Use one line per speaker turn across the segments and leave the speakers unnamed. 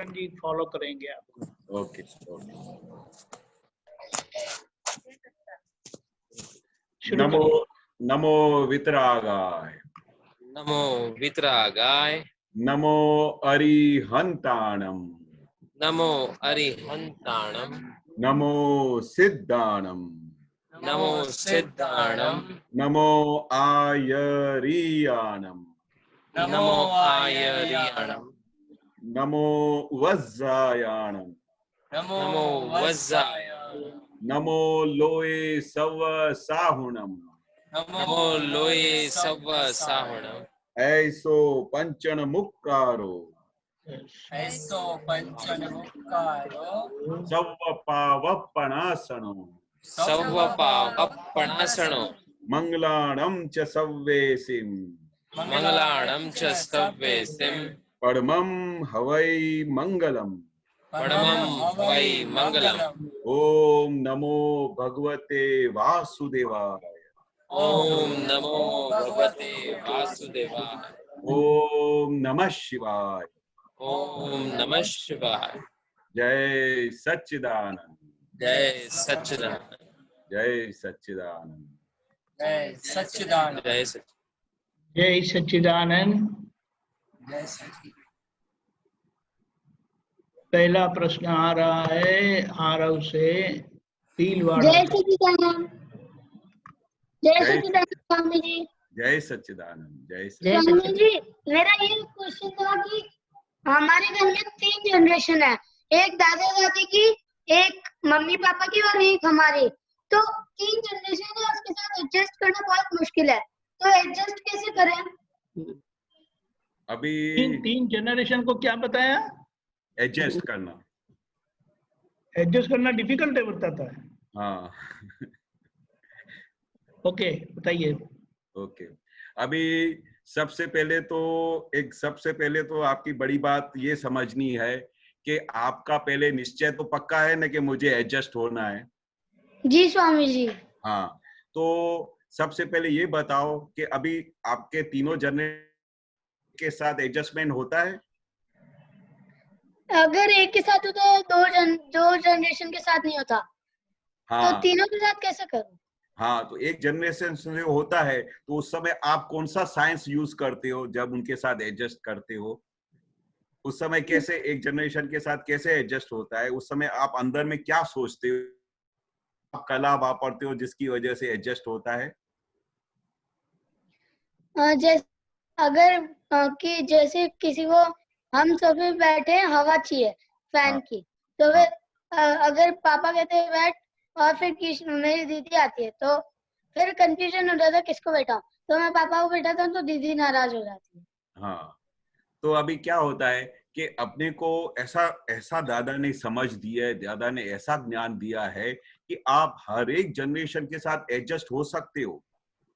लखन जी follow करेंगे आपको।
Okay okay.
शुरू
नमो
करिए।
नमो वितरागाय,
नमो वितरागाय,
नमो अरिहंताणम,
नमो अरिहंताणम,
नमो सिद्धाणम,
नमो सिद्धाणम,
नमो आयरियाणम,
नमो आयरियाणम,
नमो वज्रायाणम,
नमो वज्रायाणम,
नमो लोए सव साहुणम,
नमो लोये सव्व साहुणम,
ऐसो पंचन मुक्कारो,
ऐसो पंचन मुक्कारो,
सव पावपणासनो,
सव्व पावपणासनो,
मंगलाणं च सव्वेसिं,
मंगलाणं च स्तव्येसिं,
परमं हवै मंगलम्।
परमं वै मंगलम्।
ओम नमो भगवते वासुदेवाय,
ओम नमो भगवते वासुदेवाय,
ओम नमः शिवाय,
ओम नमः शिवाय।
जय सच्चिदानंद,
जय सच्चिदानंद,
जय सच्चिदानंद।
जय सच्चिदानंद,
जय सच्चिदानंद।
जय सच्चिदानंद।
जय सच्चिदानंद।
पहला प्रश्न आ रहा है आरव से, भीलवाड़ा
जय
से।
सच्चिदानंद। जय
जय
सच्चिदानंद स्वामी जी।
जय सच्चिदानंद, जय
जय
सच्चिदानंद।
स्वामी
सच्चिदानंद।
जी, मेरा ये क्वेश्चन था कि हमारे घर में 3 जनरेशन है, एक दादा दादी की, एक मम्मी पापा की और एक हमारी। तो 3 जनरेशन है, उसके साथ एडजस्ट करना बहुत मुश्किल है, तो एडजस्ट कैसे करें?
अभी
तीन जनरेशन को क्या बताया?
एडजस्ट करना।
एडजस्ट करना डिफिकल्ट है बताता है।
हाँ
ओके, बताइए।
ओके। अभी सबसे पहले तो आपकी बड़ी बात ये समझनी है कि आपका पहले निश्चय तो पक्का है ना कि मुझे एडजस्ट होना है।
जी स्वामी जी।
हाँ, तो सबसे पहले ये बताओ कि अभी आपके तीनों जनरेशन के साथ एडजस्टमेंट होता है?
अगर एक के साथ होता है, दो जनरेशन के साथ नहीं होता,
हाँ,
तो तीनों के साथ कैसे करूं?
हाँ, तो एक जनरेशन से होता है तो उस समय आप कौन सा साइंस यूज करते हो जब उनके साथ एडजस्ट करते हो? उस समय कैसे एक जनरेशन के साथ कैसे एडजस्ट होता है? उस समय आप अंदर में क्या सोचते हो, आप कला वापरते हो जिसकी वजह से एडजस्ट होता है?
जैसे अगर कि जैसे किसी को हम सोफे पे बैठे हैं, हवा चाहिए फैन
हाँ,
की, तो फिर अगर पापा कहते हैं बैठ, और फिर मेरी दीदी आती है, तो फिर कंफ्यूजन हो जाता है किसको बैठाऊं, तो मैं पापा को बैठाता हूँ तो दीदी नाराज हो जाती है।
हाँ, तो अभी क्या होता है कि अपने को ऐसा दादा ने समझ दिया है, दादा ने ऐसा ज्ञान दिया है कि आप हर एक जनरेशन के साथ एडजस्ट हो सकते हो,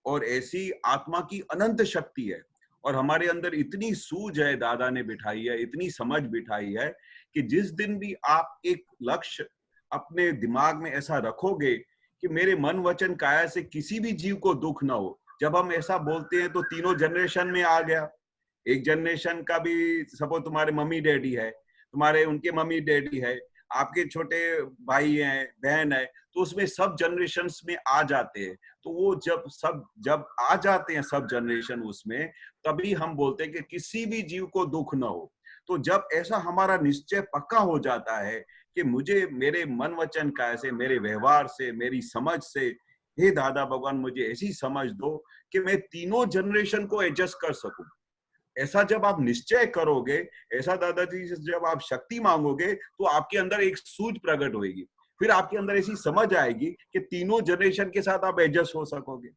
और ऐसी आत्मा की अनंत शक्ति है, और हमारे अंदर इतनी सूझ है दादा ने बिठाई है, इतनी समझ बिठाई है कि जिस दिन भी आप एक लक्ष्य अपने दिमाग में ऐसा रखोगे कि मेरे मन वचन काया से किसी भी जीव को दुख ना हो, जब हम ऐसा बोलते हैं तो तीनों जनरेशन में आ गया। एक जनरेशन का भी सपोज तुम्हारे मम्मी डैडी है, तुम्हारे उनके मम्मी डैडी है, आपके छोटे भाई हैं, बहन है, तो उसमें सब जनरेशन्स में आ जाते हैं। तो वो जब आ जाते हैं सब जनरेशन उसमें, तभी हम बोलते हैं कि किसी भी जीव को दुख ना हो। तो जब ऐसा हमारा निश्चय पक्का हो जाता है कि मुझे मेरे मन वचन काया से, मेरे व्यवहार से, मेरी समझ से, हे दादा भगवान मुझे ऐसी समझ दो कि मैं तीनों जनरेशन को एडजस्ट कर सकूं, ऐसा जब आप निश्चय करोगे, ऐसा दादाजी से जब आप शक्ति मांगोगे, तो आपके अंदर एक सूझ प्रकट होगी, फिर आपके अंदर ऐसी समझ आएगी कि तीनों जनरेशन के साथ आप एडजस्ट हो सकोगे।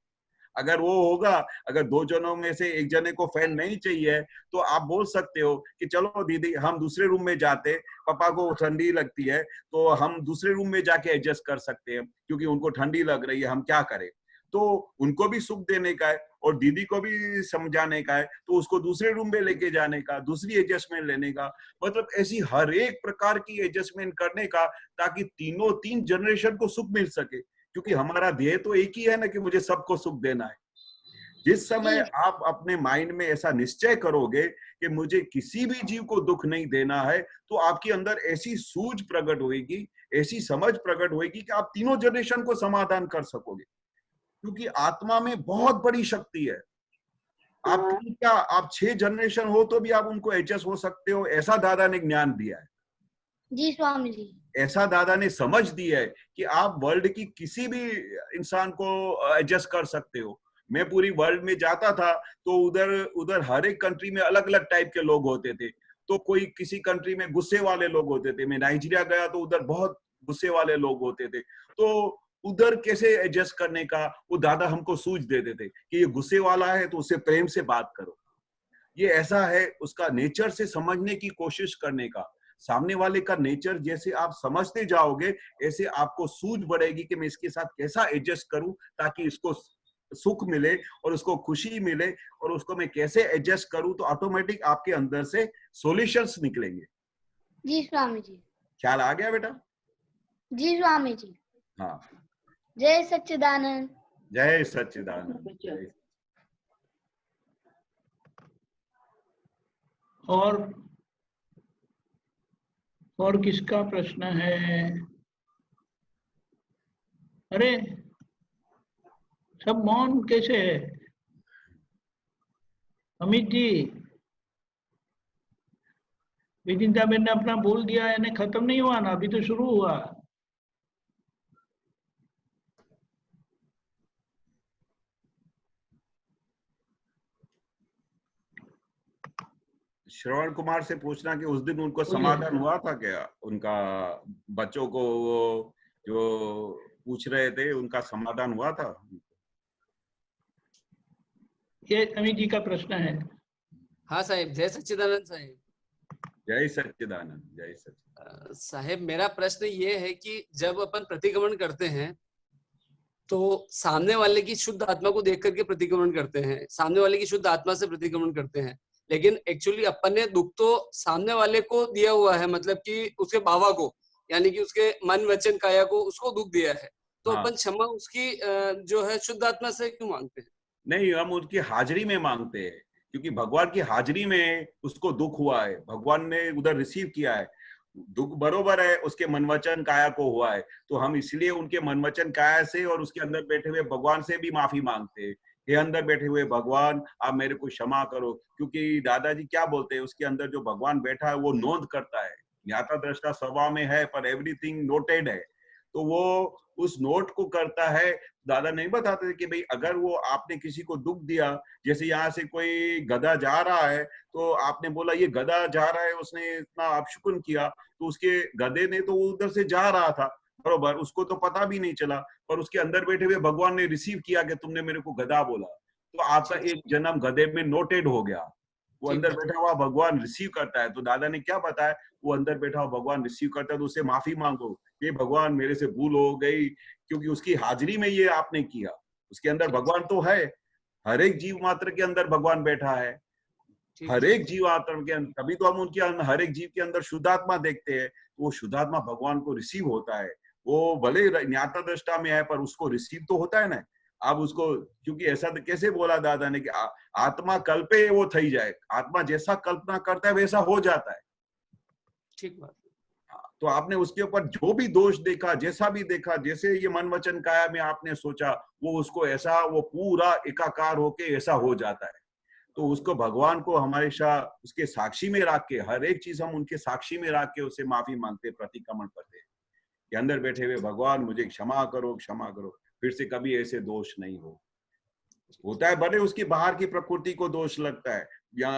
अगर वो होगा, अगर 2 जनों में से एक जने को फैन नहीं चाहिए, तो आप बोल सकते हो कि चलो दीदी हम दूसरे रूम में जाते, पापा को ठंडी लगती है तो हम दूसरे रूम में जाके एडजस्ट कर सकते हैं, क्योंकि उनको ठंडी लग रही है, हम क्या करें। तो उनको भी सुख देने का है और दीदी को भी समझाने का है, तो उसको दूसरे रूम में लेके जाने का, दूसरी एडजस्टमेंट लेने का, मतलब ऐसी हर एक प्रकार की एडजस्टमेंट करने का, ताकि तीन जनरेशन को सुख मिल सके, क्योंकि हमारा ध्येय तो एक ही है ना कि मुझे सबको सुख देना है। जिस समय
जी।
आप अपने माइंड में ऐसा निश्चय करोगे कि मुझे किसी भी जीव को दुख नहीं देना है, तो आपके अंदर ऐसी सूझ प्रकट होगी, ऐसी समझ प्रकट होगी कि आप तीनों जनरेशन को समाधान कर सकोगे, क्योंकि आत्मा में बहुत बड़ी शक्ति है। आपकी क्या, आप 6 जनरेशन हो तो भी आप उनको एडजस्ट हो सकते हो, ऐसा दादा ने ज्ञान दिया है,
जी स्वामी जी।
ऐसा दादा ने समझ दी है कि आप वर्ल्ड की किसी भी इंसान को एडजस्ट कर सकते हो। मैं पूरी वर्ल्ड में जाता था तो उधर उधर हर एक कंट्री में अलग अलग टाइप के लोग होते थे। तो कोई किसी कंट्री में गुस्से वाले लोग होते थे, मैं नाइजीरिया गया तो उधर बहुत गुस्से वाले लोग होते थे। तो उधर कैसे एडजस्ट करने का वो दादा हमको सूझ देते थे कि ये गुस्से वाला है तो उससे प्रेम से बात करो, ये ऐसा है, उसका नेचर से समझने की कोशिश करने का। सामने वाले का नेचर जैसे आप समझते जाओगे ऐसे आपको सूझ बढ़ेगी कि मैं इसके साथ कैसा एडजस्ट करूं ताकि इसको सुख मिले और उसको खुशी मिले, और उसको मैं कैसे एडजस्ट करूं, तो ऑटोमेटिक आपके अंदर से सॉल्यूशंस निकलेंगे।
जी स्वामी जी।
ख्याल आ गया बेटा?
जी स्वामी जी।
हाँ,
जय सच्चिदानंद।
जय सच्चिदानंद। जय।
और किसका प्रश्न है? अरे सब मौन कैसे है? अमित जी, विदिता बेन ने अपना बोल दिया है, इन्हें खत्म नहीं हुआ ना, अभी तो शुरू हुआ।
श्रवण कुमार से पूछना कि उस दिन उनको
बोलिए।
समाधान हुआ था क्या? उनका बच्चों को वो जो पूछ रहे थे उनका समाधान हुआ था?
ये अमित जी का प्रश्न है।
हाँ साहेब, जय सच्चिदानंद साहेब।
जय सच्चिदानंद। जय सच्चिदानंद।
साहेब मेरा प्रश्न ये है कि जब अपन प्रतिक्रमण करते हैं तो सामने वाले की शुद्ध आत्मा को देख करके प्रतिक्रमण करते हैं, सामने वाले की शुद्ध आत्मा से प्रतिक्रमण करते हैं, लेकिन एक्चुअली अपन ने दुख तो सामने वाले को दिया हुआ है, मतलब कि उसके बाबा को, यानी कि उसके मन वचन काया को, उसको दुख दिया है, तो
हाँ।
अपन क्षमा उसकी जो है शुद्ध आत्मा से क्यों मांगते हैं?
नहीं, हम उनकी हाजिरी में मांगते हैं, क्योंकि भगवान की हाजिरी में उसको दुख हुआ है, भगवान ने उधर रिसीव किया है। दुख बरोबर है उसके मनवचन काया को हुआ है, तो हम इसलिए उनके मनवचन काया से और उसके अंदर बैठे हुए भगवान से भी माफी मांगते हैं। हे अंदर बैठे हुए भगवान, आप मेरे को क्षमा करो, क्योंकि दादाजी क्या बोलते हैं, उसके अंदर जो भगवान बैठा है वो नोंद करता है, ज्ञाता दृष्टा स्वभाव में है, पर एवरीथिंग नोटेड है, तो वो उस नोट को करता है। दादा नहीं बताते थे कि भाई अगर वो आपने किसी को दुख दिया, जैसे यहाँ से कोई गधा जा रहा है तो आपने बोला ये गधा जा रहा है, उसने इतना अपशकुन किया, तो उसके गधे ने तो उधर से जा रहा था बरोबर, उसको तो पता भी नहीं चला, पर उसके अंदर बैठे हुए भगवान ने रिसीव किया कि तुमने मेरे को गधा बोला, तो आपका एक जन्म गधे में नोटेड हो गया। वो अंदर बैठा हुआ भगवान रिसीव करता है। तो दादा ने क्या बताया, वो अंदर बैठा हुआ भगवान रिसीव करता है तो उससे माफी मांगो, ये भगवान मेरे से भूल हो गई, क्योंकि उसकी हाजिरी में ये आपने किया। उसके अंदर भगवान तो है, हर एक जीव मात्र के अंदर भगवान बैठा है, हर एक जीव मात्र के अंदर, तभी तो हम उनके हर एक जीव के अंदर शुद्धात्मा देखते हैं। वो शुद्धात्मा भगवान को रिसीव होता है, वो भले ज्ञाता दृष्टा में है पर उसको रिसीव तो होता है ना। आप उसको, क्योंकि ऐसा तो कैसे बोला दादा ने कि आत्मा कल्पे वो थई जाए, आत्मा जैसा कल्पना करता है वैसा हो जाता है।
ठीक बात।
तो आपने उसके ऊपर जो भी दोष देखा, जैसा भी देखा, जैसे ये मन वचन काया में आपने सोचा, वो उसको ऐसा, वो पूरा एकाकार होके ऐसा हो जाता है। तो उसको भगवान को हमेशा उसके साक्षी में रख के, हर एक चीज हम उनके साक्षी में रख के उससे माफी मांगते, प्रतिक्रमण करते कि अंदर बैठे हुए भगवान मुझे क्षमा करो, क्षमा करो, फिर से कभी ऐसे दोष नहीं हो। होता है भले उसकी बाहर की प्रकृति को दोष लगता है या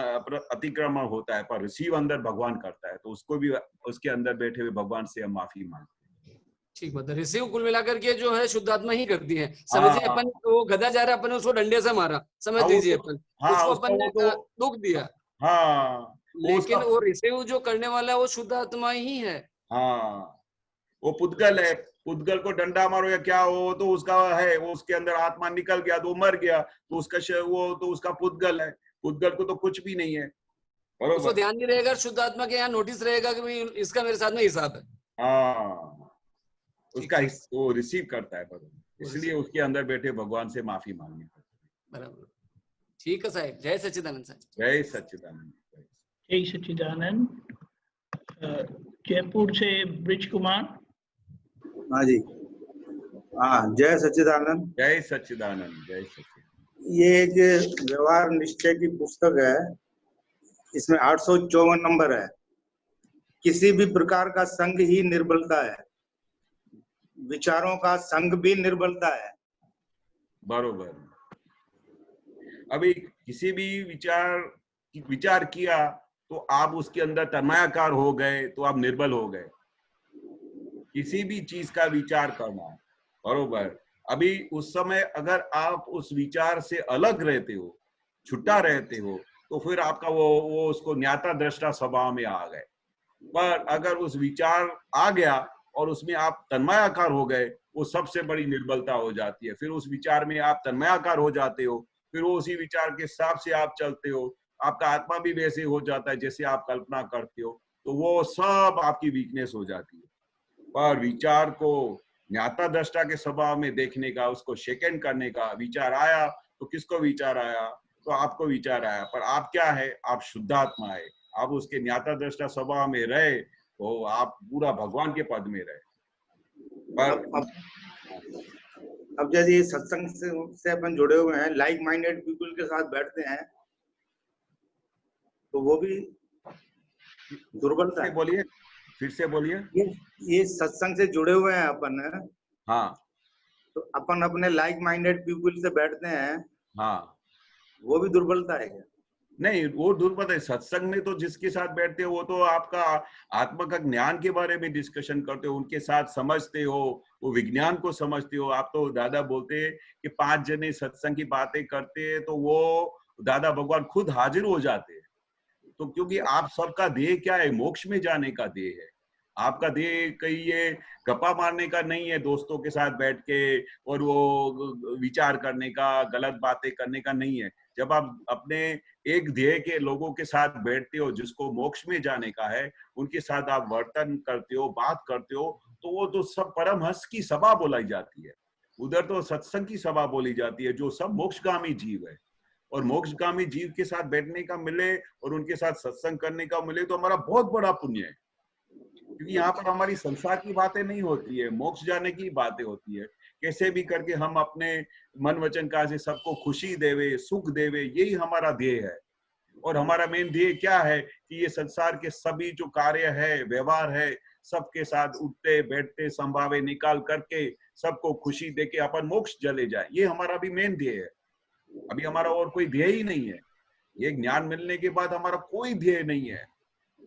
अतिक्रमण होता है, पर रिसीव अंदर भगवान करता है, तो उसको भी उसके अंदर बैठे हुए भगवान से हम माफी मांगते हैं।
ठीक बात है। रिसीव कुल मिलाकर के जो है शुद्धात्मा ही करती है। समझिए अपन वो गधा जा रहा है, अपन ने उसको डंडे से मारा, समझ लीजिए अपन, उसको अपन ने दुख दिया,
हाँ,
लेकिन वो रिसीव जो करने वाला है वो शुद्धात्मा ही है।
हाँ, वो पुद्गल है, पुद्गल को डंडा मारो या क्या हो तो उसका है, वो उसके अंदर आत्मा निकल गया तो मर गया, तो उसका वो तो उसका पुद्गल है, पुद्गल को तो कुछ भी नहीं है।
उसको ध्यान नहीं रहेगा, शुद्धात्मा के यहाँ नोटिस रहेगा कि भाई इसका मेरे साथ में हिसाब है।
हाँ, उसका वो रिसीव करता है, इसलिए उसके अंदर बैठे भगवान से माफी मांगनी।
बराबर। ठीक है साहब, जय सच्चिदानंद साहब।
जय सच्चिदानंद।
जय सच्चिदानंद। जयपुर से ब्रिज कुमार।
हाँ जी, हाँ, जय सच्चिदानंद।
जय सच्चिदानंद। जय सच्चिदानंद।
ये एक व्यवहार निश्चय की पुस्तक है, इसमें 854 नंबर है। किसी भी प्रकार का संग ही निर्बलता है, विचारों का संग भी निर्बलता है।
बरोबर। अभी किसी भी विचार किया तो आप उसके अंदर तन्मयाकार हो गए तो आप निर्बल हो गए। किसी भी चीज का विचार करना, बरोबर। अभी उस समय अगर आप उस विचार से अलग रहते हो, छुट्टा रहते हो, तो फिर आपका वो उसको ज्ञाता दृष्टा स्वभाव में आ गए। पर अगर उस विचार आ गया और उसमें आप तन्मयाकार हो गए, वो सबसे बड़ी निर्बलता हो जाती है। फिर उस विचार में आप तन्मयाकार हो जाते हो, फिर वो उसी विचार के हिसाब से आप चलते हो, आपका आत्मा भी वैसे हो जाता है जैसे आप कल्पना करते हो, तो वो सब आपकी वीकनेस हो जाती है। पर विचार को ज्ञाता दृष्टा के स्वभाव में देखने का, उसको सेकंड करने का, विचार आया तो किसको विचार आया, तो आपको विचार आया, पर आप क्या है, आप शुद्धात्मा है, आप उसके ज्ञाता दृष्टा स्वभाव में रहे तो आप पूरा भगवान के पद में रहे। पर
अब जैसे सत्संग से अपन जुड़े हुए हैं, लाइक माइंडेड पीपल के साथ बैठते हैं, तो वो भी दुर्बलता है।
बोलिए, फिर से बोलिए।
ये सत्संग से जुड़े हुए हैं अपन,
हाँ,
तो अपन अपने लाइक माइंडेड पीपल से बैठते हैं,
हाँ,
वो भी दुर्बलता है क्या?
नहीं, वो दुर्बल है। सत्संग में तो जिसके साथ बैठते हो वो तो आपका आत्मा का ज्ञान के बारे में डिस्कशन करते हो, उनके साथ समझते हो, वो विज्ञान को समझते हो। आप तो दादा बोलते हैं कि 5 जने सत्संग की बातें करते हैं तो वो दादा भगवान खुद हाजिर हो जाते हैं। तो क्योंकि आप सबका ध्येय क्या है, मोक्ष में जाने का ध्येय है। आपका ध्येय कहीं ये गप्पा मारने का नहीं है, दोस्तों के साथ बैठ के और वो विचार करने का, गलत बातें करने का नहीं है। जब आप अपने एक ध्येय के लोगों के साथ बैठते हो जिसको मोक्ष में जाने का है, उनके साथ आप वर्तन करते हो, बात करते हो, तो वो तो सब परमहंस की सभा बोलाई जाती है। उधर तो सत्संग की सभा बोली जाती है, जो सब मोक्षगामी जीव है। और मोक्षगामी जीव के साथ बैठने का मिले और उनके साथ सत्संग करने का मिले तो हमारा बहुत बड़ा पुण्य है। क्योंकि यहाँ पर हमारी संसार की बातें नहीं होती है, मोक्ष जाने की बातें होती है। कैसे भी करके हम अपने मन वचन काज से सबको खुशी देवे, सुख देवे, यही हमारा ध्येय है। और हमारा मेन ध्येय क्या है कि ये संसार के सभी जो कार्य है, व्यवहार है, सबके साथ उठते बैठते संभावे निकाल करके सबको खुशी देके अपन मोक्ष चले जाए, ये हमारा भी मेन ध्येय है। अभी हमारा और कोई ध्येय ही नहीं है। ये ज्ञान मिलने के बाद हमारा कोई ध्येय नहीं है।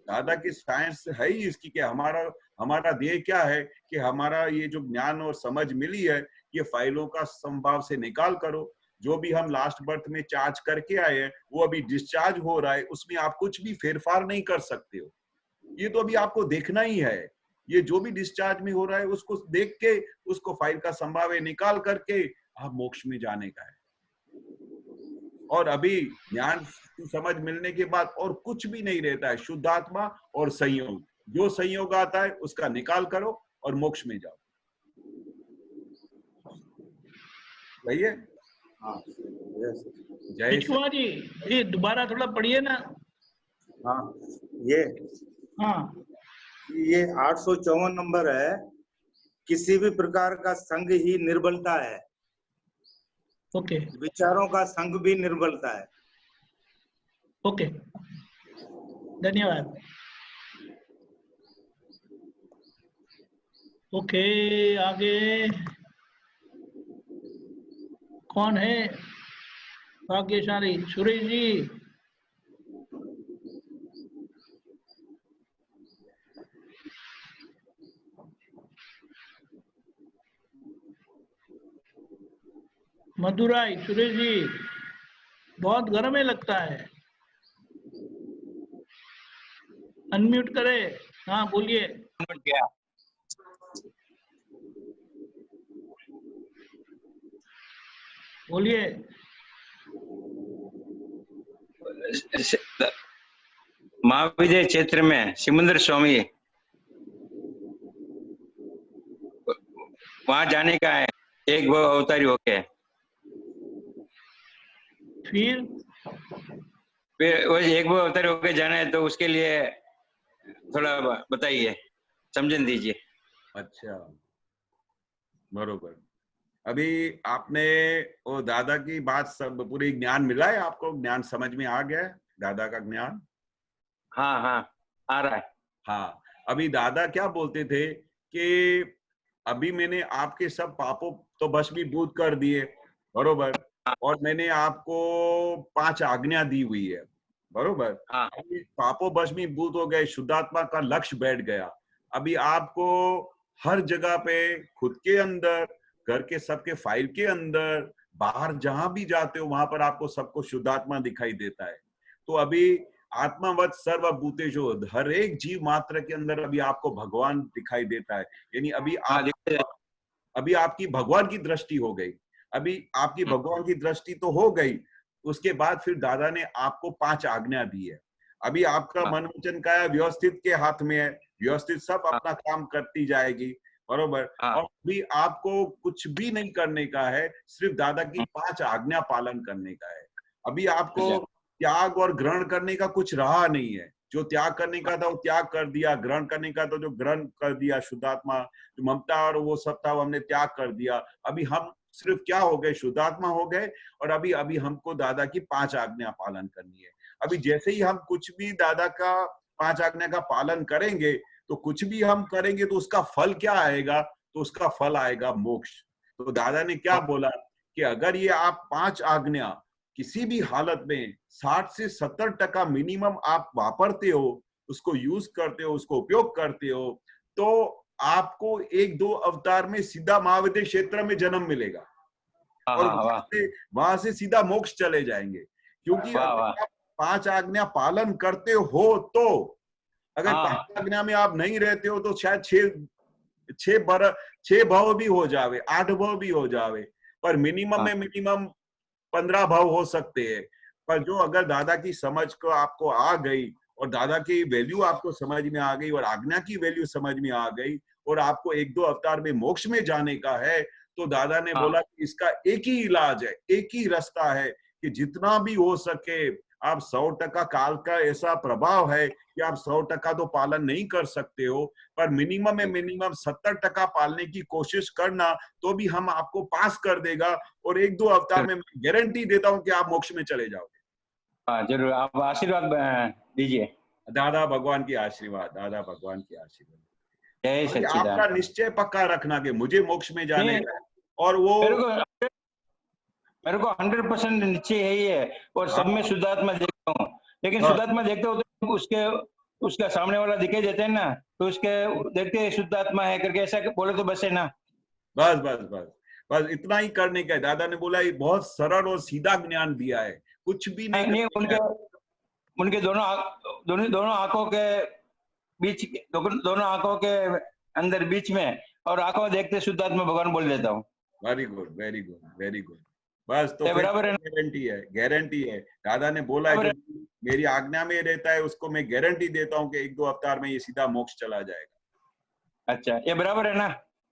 दादा की साइंस है ही इसकी कि हमारा ध्येय क्या है कि हमारा ये जो ज्ञान और समझ मिली है, ये फाइलों का संभाव से निकाल करो। जो भी हम लास्ट बर्थ में चार्ज करके आए हैं वो अभी डिस्चार्ज हो रहा है, उसमें आप कुछ भी फेरफार नहीं कर सकते हो। ये तो अभी आपको देखना ही है। ये जो भी डिस्चार्ज में हो रहा है उसको देख के उसको फाइल का संभाव्य निकाल करके आप मोक्ष में जाने का है। और अभी ज्ञान समझ मिलने के बाद और कुछ भी नहीं रहता है, शुद्धात्मा और संयोग। जो संयोग आता है उसका निकाल करो और मोक्ष में जाओ। सही है?
जय कुमार जी, ये दोबारा थोड़ा पढ़िए ना।
हाँ,
हाँ,
ये 854 नंबर है। किसी भी प्रकार का संग ही निर्बलता है,
ओके
विचारों का संग भी निर्बलता है।
ओके, धन्यवाद। ओके, आगे कौन है? भाग्यशाली सुरेश जी। मदुराई सुरेश जी, बहुत गर्म है लगता है, अनम्यूट करे। हाँ बोलिए। बोलिए।
महाविजय क्षेत्र में सिमंदर स्वामी, वहां जाने का है, एक वो अवतारी होके।
फिर
वो एक बार अवतार होके जाना है तो उसके लिए थोड़ा बताइए, समझन दीजिए।
अच्छा, बरोबर। अभी आपने वो दादा की बात सब पूरी ज्ञान मिला है आपको? ज्ञान समझ में आ गया है दादा का ज्ञान?
हाँ हाँ आ रहा है।
हाँ, अभी दादा क्या बोलते थे कि अभी मैंने आपके सब पापों तो भस्मीभूत कर दिए, बरोबर, और मैंने आपको 5 आज्ञा दी हुई है, बरोबर।
हाँ
अभी पापों भस्मीभूत हो गए, शुद्धात्मा का लक्ष्य बैठ गया। अभी आपको हर जगह पे, खुद के अंदर, घर के सबके फाइल के अंदर, बाहर जहां भी जाते हो वहां पर आपको सबको शुद्धात्मा दिखाई देता है। तो अभी आत्मावत सर्वभूतेषु, हर एक जीव मात्र के अंदर अभी आपको भगवान दिखाई देता है। यानी अभी
हाँ,
अभी आपकी भगवान की दृष्टि हो गई। अभी आपकी भगवान की दृष्टि तो हो गई, उसके बाद फिर दादा ने आपको 5 आज्ञा दी है। अभी आपका मन वचन काया व्यवस्थित के हाथ में है, व्यवस्थित सब अपना काम करती जाएगी, बरोबर। और अभी आपको कुछ भी नहीं करने का है, सिर्फ दादा की 5 आज्ञा पालन करने का है। अभी आपको त्याग और ग्रहण करने का कुछ रहा नहीं है। जो त्याग करने का था वो त्याग कर दिया, ग्रहण करने का तो जो ग्रहण कर दिया, शुद्धात्मा जो ममता और वो सब था वो हमने त्याग कर दिया। अभी हम सिर्फ क्या हो गए, शुद्धात्मा हो गए। और अभी हमको दादा की 5 आज्ञा पालन करनी है। अभी जैसे ही हम कुछ भी दादा का 5 आज्ञा का पालन करेंगे, तो कुछ भी हम करेंगे तो उसका फल क्या आएगा? तो उसका फल आएगा मोक्ष। तो दादा ने क्या बोला कि अगर ये आप 5 आज्ञा किसी भी हालत में 60 से 70% मिनिमम आप वापरते हो, उसको यूज करते हो, उसको उपयोग करते हो, तो आपको 1-2 अवतार में सीधा महाविद्य क्षेत्र में जन्म मिलेगा। और वहां से सीधा मोक्ष चले जाएंगे। क्योंकि अगर आप 5 आज्ञा पालन करते हो, तो अगर 5 आज्ञा में आप नहीं रहते हो तो शायद 6 भाव भी हो जावे, 8 भाव भी हो जावे, पर मिनिमम में मिनिमम 15 भाव हो सकते हैं। पर जो अगर दादा की समझ को आपको आ गई, और दादा की वैल्यू आपको समझ में आ गई, और आज्ञा की वैल्यू समझ में आ गई, और आपको 1-2 अवतार में मोक्ष में जाने का है, तो दादा ने बोला कि इसका एक ही इलाज है, एक ही रास्ता है कि जितना भी हो सके आप 100% काल का ऐसा प्रभाव है कि आप 100% तो पालन नहीं कर सकते हो, पर मिनिमम में मिनिमम 70% पालने की कोशिश करना, तो भी हम आपको पास कर देगा। और 1-2 अवतार में मैं गारंटी देता हूं कि आप मोक्ष में चले जाओगे।
हाँ जरूर, आप आशीर्वाद दीजिए।
दादा भगवान की आशीर्वाद, दादा भगवान की आशीर्वाद।
जय सच्चिदानंद।
आपका निश्चय पक्का रखना कि मुझे मोक्ष में जाने का है, और वो
मेरे को 100% निश्चय है ही है। और सब में शुद्धात्मा देखता हूँ, लेकिन शुद्धात्मा देखते हो तो उसका सामने वाला दिखाई देते हैं ना, तो उसके देखते हैं शुद्धात्मा है करके ऐसा बोले तो बस है ना। बस
बस बस बस इतना ही करने का है। दादा ने बोला ये बहुत सरल और सीधा ज्ञान दिया है, कुछ भी नहीं।
उनके दोनों आंखों के बीच, दोनों आंखों के अंदर बीच में, और आंखों देखते शुद्धात्मा भगवान बोल देता हूँ।
Very good, very good, very good. बस तो
बराबर है,
गारंटी है। दादा ने बोला है जो मेरी आज्ञा में रहता है उसको मैं गारंटी देता हूँ कि 1-2 अवतार में ये सीधा मोक्ष चला जाएगा।
अच्छा, ये बराबर है ना?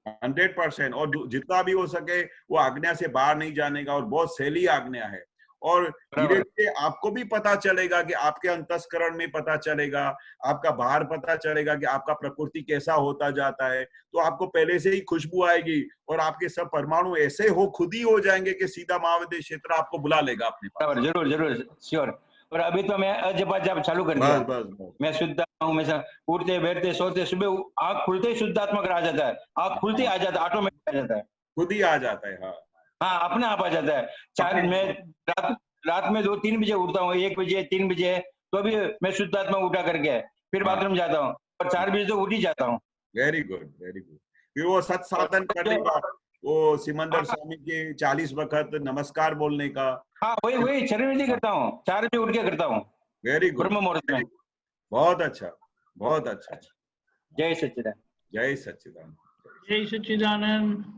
100%। और जितना भी हो सके वो आज्ञा से बाहर नहीं जाने का, और बहुत सैली आज्ञा है। और धीरे धीरे आपको भी पता चलेगा कि आपके अंतस्करण में पता चलेगा, आपका बाहर पता चलेगा कि आपका प्रकृति कैसा होता जाता है। तो आपको पहले से ही खुशबू आएगी, और आपके सब परमाणु ऐसे हो खुद ही हो जाएंगे कि सीधा महाविद्य क्षेत्र आपको बुला लेगा अपने पास।
जरूर जरूर, श्योर। और अभी तो मैं अजप चालू कर दिया।
बस।
मैं शुद्ध हूँ, मैं उठते बैठते सोते सुबह आँख खुलते ही शुद्धात्मा आ जाता है, आँख खुलते ही आ जाता है, ऑटोमेटिक आ जाता है,
खुद ही आ जाता है।
हाँ अपने आप आ जाता है। मैं रात में 2-3 बजे उठता हूँ, 1 बजे 3 बजे, तो भी मैं शुद्धात्मा उठा करके फिर बाथरूम जाता हूँ, और 4 बजे तो उठ ही जाता हूँ।
Very good, very good. फिर वो सत्साधन करने का, वो सिमंदर स्वामी के 40 वक्त नमस्कार बोलने का।
हाँ वही 6 बजे करता हूँ, 4 बजे उठ के करता हूँ।
वेरी गुड,
ब्रह्म मुहूर्त में।
बहुत अच्छा, बहुत अच्छा।
जय सच्चिदानंद।
जय सच्चिदानंद।
जय सच्चिदानंद।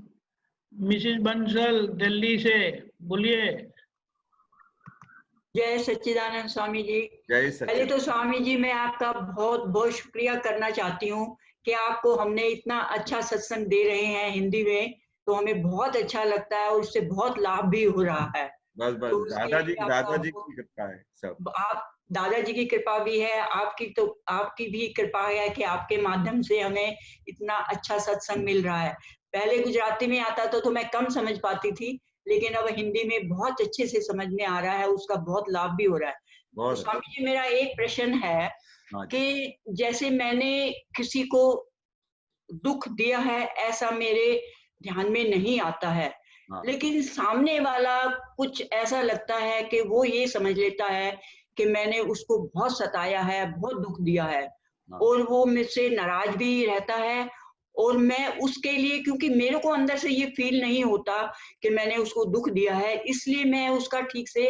मिसेस बंसल दिल्ली से बोलिए।
जय सच्चिदानंद स्वामी जी।
जय
पहले तो स्वामी जी मैं आपका बहुत बहुत शुक्रिया करना चाहती हूँ कि आपको हमने इतना अच्छा सत्संग दे रहे हैं हिंदी में, तो हमें बहुत अच्छा लगता है और उससे बहुत लाभ भी हो रहा है।
बस बस
तो उसके
दादाजी
लिए आपका
दादाजी की कृपा है सब।
आप दादाजी की कृपा भी है, आपकी भी कृपा है कि आपके माध्यम से हमें इतना अच्छा सत्संग मिल रहा है। पहले गुजराती में आता था तो मैं कम समझ पाती थी, लेकिन अब हिंदी में बहुत अच्छे से समझ में आ रहा है, उसका बहुत लाभ भी हो रहा है। तो
बहुत
स्वामी जी, मेरा एक प्रश्न है
हाँ जी,
कि जैसे मैंने किसी को दुख दिया है ऐसा मेरे ध्यान में नहीं आता है,
हाँ
लेकिन सामने वाला कुछ ऐसा लगता है कि वो ये समझ लेता है कि मैंने उसको बहुत सताया है, बहुत दुख दिया है,
हाँ
और वो मुझसे नाराज भी रहता है। और मैं उसके लिए, क्योंकि मेरे को अंदर से ये फील नहीं होता कि मैंने उसको दुख दिया है, इसलिए मैं उसका ठीक से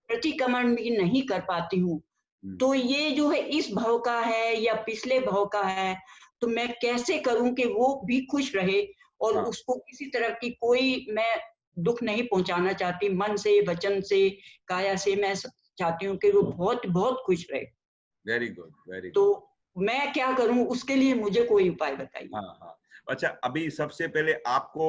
प्रतिक्रमण भी नहीं कर पाती हूँ। तो ये जो है इस भाव का है या पिछले भाव का है, तो मैं कैसे करूं कि वो भी खुश रहे और
हाँ
उसको किसी तरह की कोई मैं दुख नहीं पहुंचाना चाहती, मन से, वचन से, काया से। मैं चाहती हूँ कि वो बहुत बहुत खुश रहे।
वेरी गुड वेरी
तो
गुड।
मैं क्या करूं, उसके लिए मुझे कोई उपाय बताइए।
हाँ हाँ, अच्छा अभी सबसे पहले आपको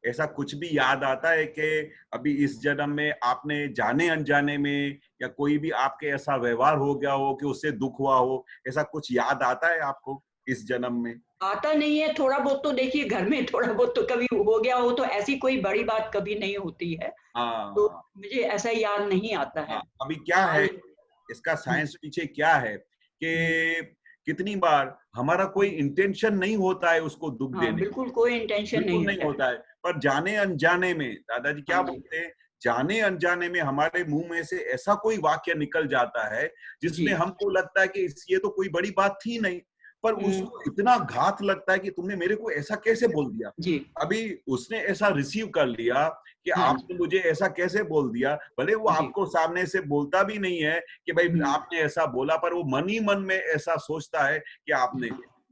ऐसा कुछ भी याद आता है कि अभी इस जन्म में आपने जाने अनजाने में या कोई भी आपके ऐसा व्यवहार हो गया हो कि उससे दुख हुआ हो, ऐसा कुछ याद आता है आपको इस जन्म में?
आता नहीं है, थोड़ा बहुत तो देखिए घर में थोड़ा बहुत तो कभी हो गया हो, तो ऐसी कोई बड़ी बात कभी नहीं होती है, तो
हाँ
मुझे ऐसा याद नहीं आता है।
हाँ, अभी क्या है,
हाल
इसका साइंस पीछे क्या है कि कितनी बार हमारा कोई इंटेंशन नहीं होता है उसको दुख
हाँ,
देने,
बिल्कुल कोई इंटेंशन
बिल्कुल
नहीं
नहीं
होता है।
होता है, पर जाने अनजाने में दादाजी क्या
हाँ जी,
बोलते हैं, जाने अनजाने में हमारे मुंह में से ऐसा कोई वाक्य निकल जाता है जिसमें
जी।
हमको लगता है कि ये तो कोई बड़ी बात थी नहीं, पर उसको इतना घात लगता है कि तुमने मेरे को ऐसा कैसे बोल दिया।
जी।
अभी उसने ऐसा रिसीव कर लिया कि
हाँ
आपने मुझे ऐसा कैसे बोल दिया, भले वो
जी।
आपको सामने से बोलता भी नहीं है कि भाई आपने ऐसा बोला, पर वो मन ही मन में ऐसा सोचता है कि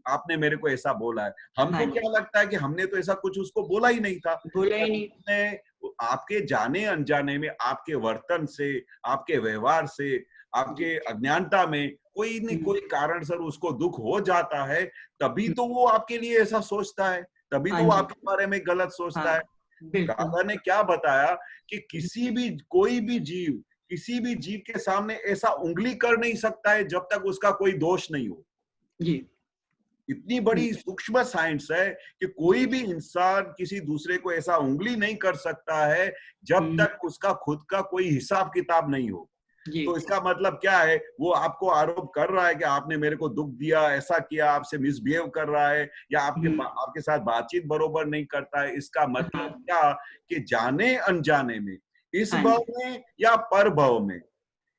आपने मेरे को ऐसा बोला है। हमको
हाँ
क्या
जी,
लगता है कि हमने तो ऐसा कुछ उसको बोला ही नहीं था,
बोला
पर
ही नहीं।
उसने आपके जाने अनजाने में, आपके वर्तन से, आपके व्यवहार से,
जी।
आपके अज्ञानता में कोई न कोई कारण सर उसको दुख हो जाता है, तभी तो वो आपके लिए ऐसा सोचता है, तभी
हाँ
तो वो
जी।
आपके बारे में गलत सोचता
हाँ,
है।
बिल्कुल।
दादा ने क्या बताया कि कोई भी जीव किसी भी जीव के सामने ऐसा उंगली कर नहीं सकता है जब तक उसका कोई दोष नहीं हो।
जी।
इतनी बड़ी सूक्ष्म साइंस है कि कोई भी इंसान किसी दूसरे को ऐसा उंगली नहीं कर सकता है जब तक उसका खुद का कोई हिसाब किताब नहीं हो।
जी।
तो इसका मतलब क्या है, वो आपको आरोप कर रहा है कि आपने मेरे को दुख दिया, ऐसा किया, आपसे मिसबिहेव कर रहा है या आपके साथ बातचीत बरोबर नहीं करता है। इसका मतलब
हाँ,
क्या कि जाने अनजाने में, इस
हाँ
भाव
जी,
में या पर भाव में,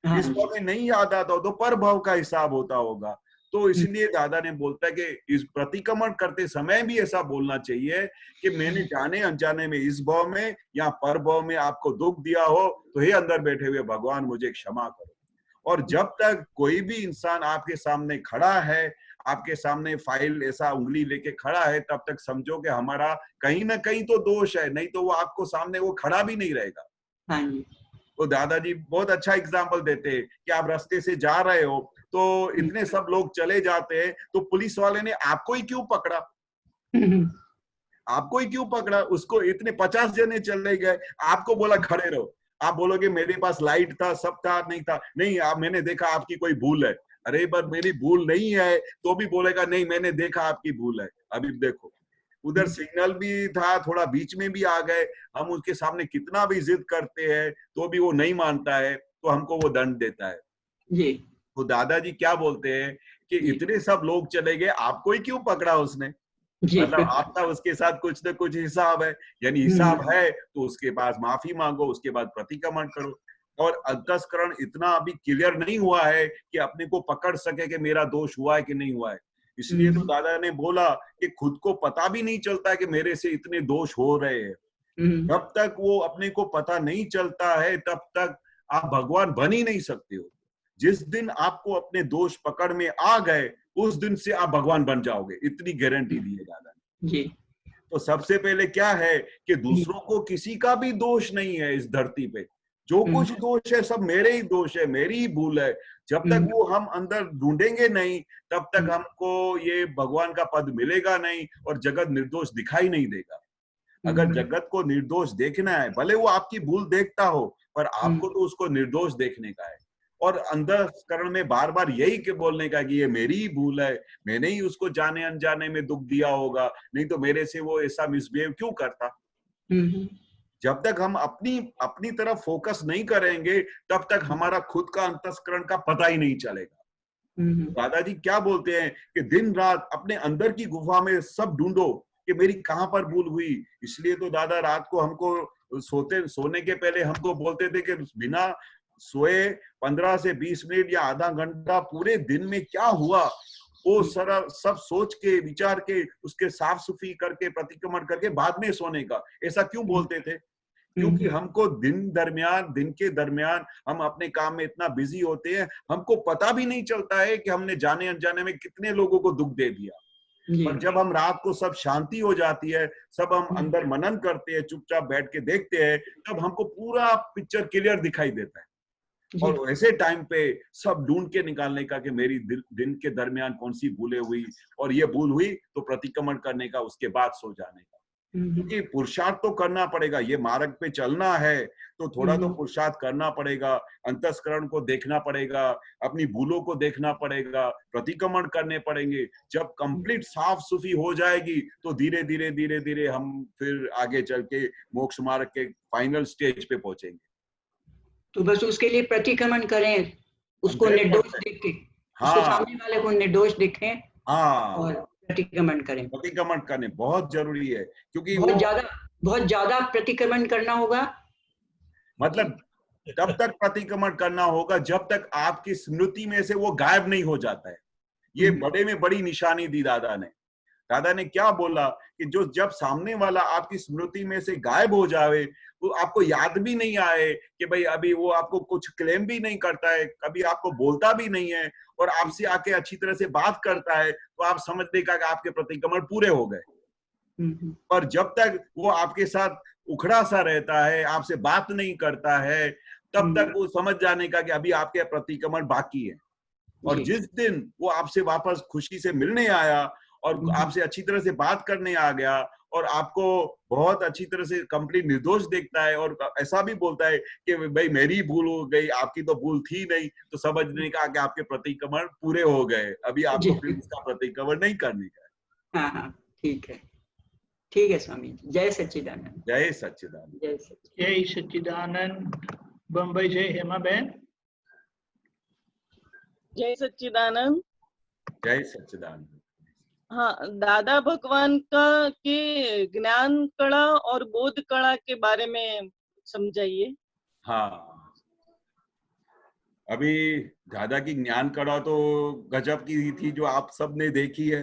हाँ
इस
जी।
भाव में नहीं याद आता हो तो पर भाव का हिसाब होता होगा। तो इसलिए दादा ने बोलता है कि इस प्रतिक्रमण करते समय भी ऐसा बोलना चाहिए कि मैंने जाने अनजाने में इस भाव में या पर भाव में आपको दुख दिया हो तो हे अंदर बैठे हुए भगवान मुझे क्षमा करो। और जब तक कोई भी इंसान आपके सामने खड़ा है, आपके सामने फाइल ऐसा उंगली लेके खड़ा है, तब तक समझो कि हमारा कहीं ना कहीं तो दोष है, नहीं तो वो आपको सामने वो खड़ा भी नहीं रहेगा।
हाँ जी।
तो दादाजी बहुत अच्छा एग्जाम्पल देते हैं कि आप रास्ते से जा रहे हो तो इतने सब लोग चले जाते हैं, तो पुलिस वाले ने आपको ही क्यों पकड़ा, आपको ही क्यों पकड़ा, उसको इतने 50 जने चले गए, आपको बोला खड़े रहो। आप बोलोगे मेरे पास लाइट था, सब था, नहीं था, नहीं आप मैंने देखा आपकी कोई भूल है। अरे पर मेरी भूल नहीं है तो भी बोलेगा नहीं मैंने देखा आपकी भूल है। अभी देखो उधर सिग्नल भी था, थोड़ा बीच में भी आ गए, हम उसके सामने कितना भी जिद करते हैं तो भी वो नहीं मानता है, तो हमको वो दंड देता है।
जी।
तो दादाजी क्या बोलते हैं कि
जी।
इतने सब लोग चले गए, आपको ही क्यों पकड़ा उसने,
जी,
मतलब
बिल्कुल।
आपका उसके साथ कुछ न कुछ हिसाब है, यानी हिसाब है तो उसके पास माफी मांगो, उसके बाद प्रतिक्रमण करो। और अंतस्करण इतना अभी क्लियर नहीं हुआ है कि अपने को पकड़ सके कि मेरा दोष हुआ है कि नहीं हुआ है। इसलिए तो दादा ने बोला कि खुद को पता भी नहीं चलता है कि मेरे से इतने दोष हो रहे हैं। जब तक वो अपने को पता नहीं चलता है तब तक आप भगवान बन ही नहीं सकते हो। जिस दिन आपको अपने दोष पकड़ में आ गए उस दिन से आप भगवान बन जाओगे, इतनी गारंटी दी है दादा ने।
जी।
तो सबसे पहले क्या है कि दूसरों को किसी का भी दोष नहीं है इस धरती पे, जो कुछ दोष है सब मेरे ही दोष है, मेरी ही भूल है। जब तक वो हम अंदर ढूंढेंगे नहीं तब तक हमको ये भगवान का पद मिलेगा नहीं और जगत निर्दोष दिखाई नहीं देगा। अगर जगत को निर्दोष देखना है, भले वो आपकी भूल देखता हो, पर आपको तो उसको निर्दोष देखने का है। और अंतःकरण में बार बार यही के बोलने का कि ये मेरी ही भूल है, मैंने ही उसको जाने अनजाने में दुख दिया होगा, नहीं तो मेरे से वो ऐसा मिसबिहेव क्यों करता। जब तक हम अपनी तरफ फोकस नहीं करेंगे, तब तक हमारा खुद का अंतःकरण का पता ही नहीं चलेगा। दादाजी क्या बोलते हैं कि दिन रात अपने अंदर की गुफा में सब ढूंढो कि मेरी कहां पर भूल हुई। इसलिए तो दादा रात को हमको सोने के पहले हमको बोलते थे कि बिना सोए 15 से 20 मिनट या आधा घंटा पूरे दिन में क्या हुआ वो सारा सब सोच के विचार के उसके साफ सुफी करके प्रतिक्रमण करके बाद में सोने का। ऐसा क्यों बोलते थे? क्योंकि हमको दिन के दरमियान हम अपने काम में इतना बिजी होते हैं, हमको पता भी नहीं चलता है कि हमने जाने अनजाने में कितने लोगों को दुख दे दिया। पर जब हम रात को सब शांति हो जाती है, सब हम अंदर मनन करते हैं, चुपचाप बैठ के देखते हैं, तब हमको पूरा पिक्चर क्लियर दिखाई देता है। और ऐसे टाइम पे सब ढूंढ के निकालने का कि मेरी दिन के दरमियान कौन सी भूलें हुई, और ये भूल हुई तो प्रतिक्रमण करने का, उसके बाद सो जाने का। क्योंकि पुरुषार्थ तो करना पड़ेगा, ये मार्ग पे चलना है तो थोड़ा तो पुरुषार्थ करना पड़ेगा, अंतःकरण को देखना पड़ेगा, अपनी भूलों को देखना पड़ेगा, प्रतिक्रमण करने पड़ेंगे। जब कंप्लीट साफ सुफी हो जाएगी तो धीरे धीरे धीरे धीरे हम फिर आगे चल के मोक्ष मार्ग के फाइनल स्टेज पे पहुंचेंगे।
तो बस उसके लिए प्रतिक्रमण करें, उसको निर्दोष देखें, उसको सामने वाले को निर्दोष देखें, और प्रतिक्रमण करें।
प्रतिक्रमण करने बहुत जरूरी है, क्योंकि
बहुत ज्यादा प्रतिक्रमण करना होगा।
मतलब तब तक प्रतिक्रमण करना होगा जब तक आपकी स्मृति में से वो गायब नहीं हो जाता है। ये बड़े में बड़ी निशानी दी दादा ने। दादा ने क्या बोला कि जब सामने वाला आपकी स्मृति में से गायब हो जाए, तो आपको याद भी नहीं आए कि भाई अभी वो आपको कुछ क्लेम भी नहीं करता है, कभी आपको बोलता भी नहीं है, और आपसे आके अच्छी तरह से बात करता है, तो आप समझ लेगा कि आपके प्रतिक्रमण पूरे हो गए। पर जब तक वो आपके साथ उखड़ा सा रहता है, आपसे बात नहीं करता है, तब तक वो समझ जाने का कि अभी आपके प्रतिक्रमण बाकी है। और जिस दिन वो आपसे वापस खुशी से मिलने आया और आपसे अच्छी तरह से बात करने आ गया और आपको बहुत अच्छी तरह से कंप्लीट निर्दोष देखता है और ऐसा भी बोलता है कि भाई मेरी भूल हो गई, आपकी तो भूल थी नहीं, तो समझने का कि आपके प्रतिक्रमण पूरे हो गए, अभी आपको फिर उसका प्रतिक्रमण नहीं करने का।
हाँ, ठीक है स्वामी जी। जय सच्चिदानंद।
जय सच्चिदानंद।
जय सच्चिदानंद। बम्बई से हेमा बहन।
जय सच्चिदानंद।
जय सच्चिदानंद।
हाँ, दादा भगवान का के ज्ञान कला और बोध कला के बारे में समझाइए।
हाँ, अभी दादा की ज्ञान कला तो गजब की थी, जो आप सबने देखी है।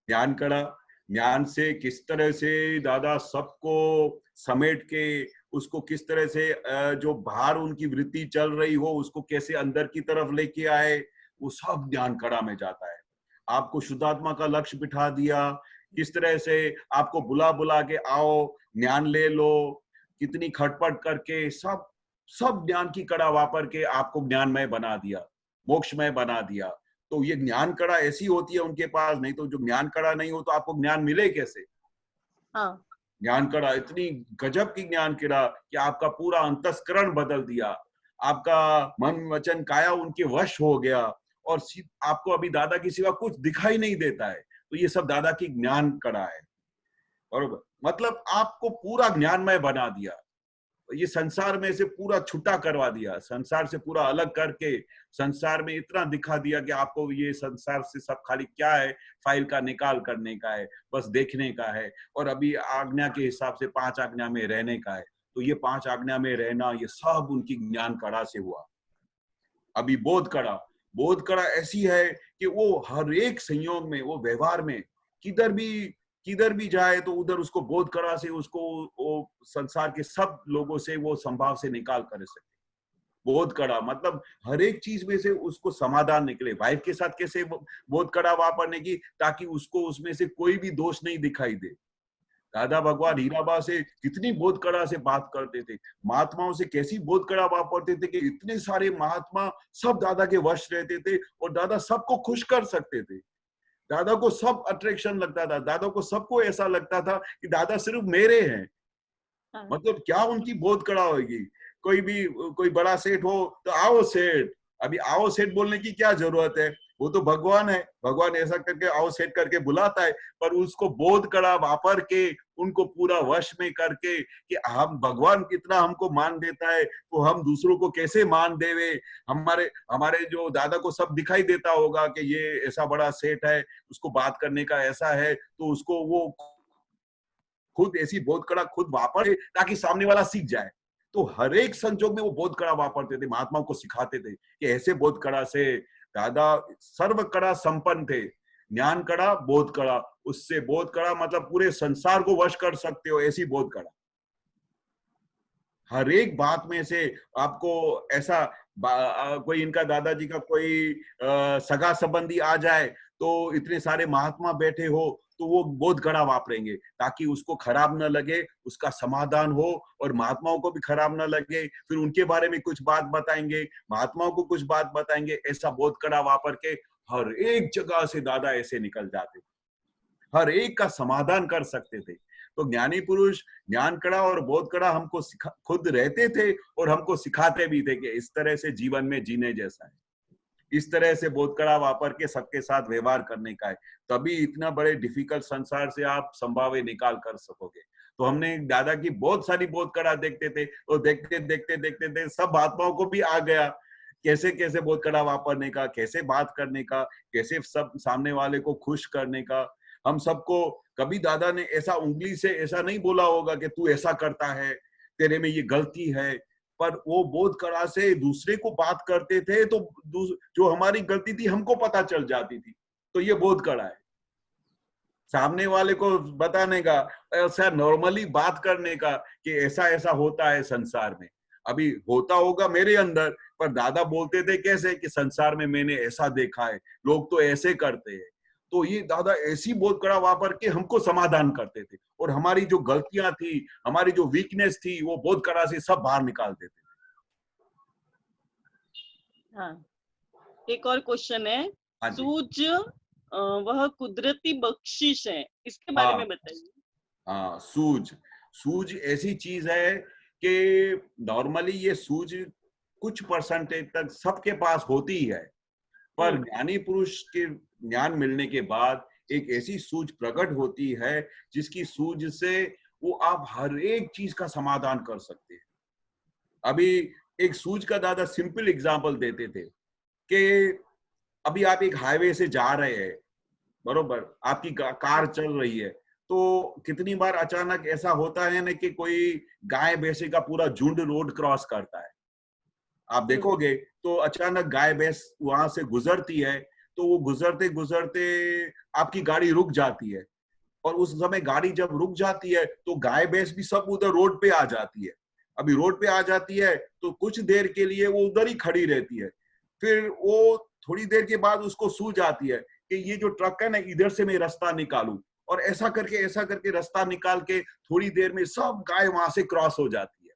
ज्ञान कला, ज्ञान से किस तरह से दादा सबको समेट के उसको किस तरह से जो बाहर उनकी वृत्ति चल रही हो उसको कैसे अंदर की तरफ लेके आए, वो सब ज्ञान कला में जाता है। आपको शुद्धात्मा का लक्ष्य बिठा दिया, किस तरह से आपको बुला बुला के आओ ज्ञान ले लो, कितनी खटपट करके सब ज्ञान की कड़ा वापर के आपको ज्ञानमय बना दिया, मोक्षमय बना दिया। तो ये ज्ञान कड़ा ऐसी होती है उनके पास, नहीं तो जो ज्ञान कड़ा नहीं हो तो आपको ज्ञान मिले कैसे।
हाँ।
ज्ञान कड़ा इतनी गजब की ज्ञान कड़ा कि आपका पूरा अंतस्करण बदल दिया, आपका मन वचन काया उनके वश हो गया और आपको अभी दादा की सिवा कुछ दिखाई नहीं देता है। तो ये सब दादा की ज्ञान कड़ा है, बरोबर। मतलब आपको पूरा ज्ञानमय बना दिया, ये संसार में से पूरा छुट्टा करवा दिया, संसार से पूरा अलग करके संसार में इतना दिखा दिया कि आपको ये संसार से सब खाली क्या है, फाइल का निकाल करने का है, बस देखने का है, और अभी आज्ञा के हिसाब से 5 आज्ञा में रहने का है। तो ये 5 आज्ञा में रहना ये सब उनकी ज्ञान कड़ा से हुआ। अभी बोध कड़ा ऐसी है कि वो हर एक संयोग में, वो व्यवहार में किधर भी जाए तो उधर उसको बोध कड़ा से उसको वो संसार के सब लोगों से वो संभाव से निकाल कर सके। बोध कड़ा मतलब हर एक चीज में से उसको समाधान निकले। वाइफ के साथ कैसे बोध कड़ा वापरने की, ताकि उसको उसमें से कोई भी दोष नहीं दिखाई दे। दादा भगवान हीराबा से कितनी बोध कड़ा से बात करते थे, महात्माओं से कैसी बोध कड़ा वापरते थे कि इतने सारे महात्मा सब दादा के वश रहते थे और दादा सबको खुश कर सकते थे। दादा को सब अट्रैक्शन लगता था, दादा को सबको ऐसा लगता था कि दादा सिर्फ मेरे हैं,
हाँ।
मतलब क्या उनकी बोध कड़ा होगी। कोई बड़ा सेठ हो तो आओ सेठ, अभी आओ सेठ बोलने की क्या जरूरत है, वो तो भगवान है, भगवान ऐसा करके आओ सेठ करके बुलाता है। पर उसको बोध कड़ा वापर के उनको पूरा वश में करके कि हम भगवान कितना हमको मान देता है तो हम दूसरों को कैसे मान देवे। हमारे हमारे जो दादा को सब दिखाई देता होगा कि ये ऐसा बड़ा सेठ है, उसको बात करने का ऐसा है, तो उसको वो खुद ऐसी बोध कड़ा खुद वापरे ताकि सामने वाला सीख जाए। तो हर एक संजोग में वो बोध कड़ा वापरते थे, महात्माओं को सिखाते थे कि ऐसे बोध कड़ा से दादा सर्व कड़ा संपन्न थे। ज्ञान कड़ा, बोध कड़ा, उससे बोध कड़ा मतलब पूरे संसार को वश कर सकते हो, ऐसी बोध कड़ा। हर एक बात में से आपको ऐसा कोई इनका दादाजी का कोई सगा संबंधी आ जाए तो इतने सारे महात्मा बैठे हो तो वो बोध कड़ा वापरेंगे ताकि उसको खराब न लगे, उसका समाधान हो और महात्माओं को भी खराब न लगे। फिर उनके बारे में कुछ बात बताएंगे, महात्माओं को कुछ बात बताएंगे। ऐसा बोध कड़ा वापर के हर एक जगह से दादा ऐसे निकल जाते थे, हर एक का समाधान कर सकते थे। तो ज्ञानी पुरुष ज्ञान कड़ा और बोध कड़ा हमको खुद रहते थे और हमको सिखाते भी थे कि इस तरह से जीवन में जीने जैसा है, इस तरह से बोध कड़ा वापर के सबके साथ व्यवहार करने का है, तभी इतना बड़े डिफिकल्ट संसार से आप संभावे निकाल कर सकोगे। तो हमने दादा की बहुत सारी बोध कड़ा देखते थे और देखते सब महात्माओं को भी आ गया कैसे कैसे बोध कड़ा वापरने का, कैसे बात करने का, कैसे सब सामने वाले को खुश करने का। हम सबको कभी दादा ने ऐसा उंगली से ऐसा नहीं बोला होगा कि तू ऐसा करता है, तेरे में ये गलती है, पर वो बोध कड़ा से दूसरे को बात करते थे तो जो हमारी गलती थी हमको पता चल जाती थी। तो ये बोध कड़ा है, सामने वाले को बताने का, ऐसा नॉर्मली बात करने का कि ऐसा ऐसा होता है संसार में। अभी होता होगा मेरे अंदर, पर दादा बोलते थे कैसे कि संसार में मैंने ऐसा देखा है, लोग तो ऐसे करते हैं। तो ये दादा ऐसी बोध कड़ा वापर के हमको समाधान करते थे और हमारी जो गलतियां थी, हमारी जो वीकनेस थी, वो बोध कड़ा से सब बाहर निकालते थे।
हाँ, एक और क्वेश्चन है, सूज वह कुदरती बख्शिश है, इसके बारे में बताइए।
हाँ, सूज ऐसी चीज है कि नॉर्मली ये सूज कुछ परसेंटेज तक सबके पास होती है, पर ज्ञानी पुरुष के ज्ञान मिलने के बाद एक ऐसी सूझ प्रकट होती है जिसकी सूझ से वो आप हर एक चीज का समाधान कर सकते हैं। अभी एक सूझ का दादा सिंपल एग्जांपल देते थे कि अभी आप एक हाईवे से जा रहे हैं, बरोबर, आपकी कार चल रही है, तो कितनी बार अचानक ऐसा होता है ना कि कोई गाय भैंसे का पूरा झुंड रोड क्रॉस करता है। आप देखोगे तो अचानक गाय भैंस वहां से गुजरती है, तो वो गुजरते गुजरते आपकी गाड़ी रुक जाती है, और उस समय गाड़ी जब रुक जाती है तो गाय भैंस भी सब उधर रोड पे आ जाती है। अभी रोड पे आ जाती है तो कुछ देर के लिए वो उधर ही खड़ी रहती है, फिर वो थोड़ी देर के बाद उसको सूझ आती है कि ये जो ट्रक है ना, इधर से मैं रास्ता निकालूं, और ऐसा करके रास्ता निकाल के थोड़ी देर में सब गाय वहां से क्रॉस हो जाती है।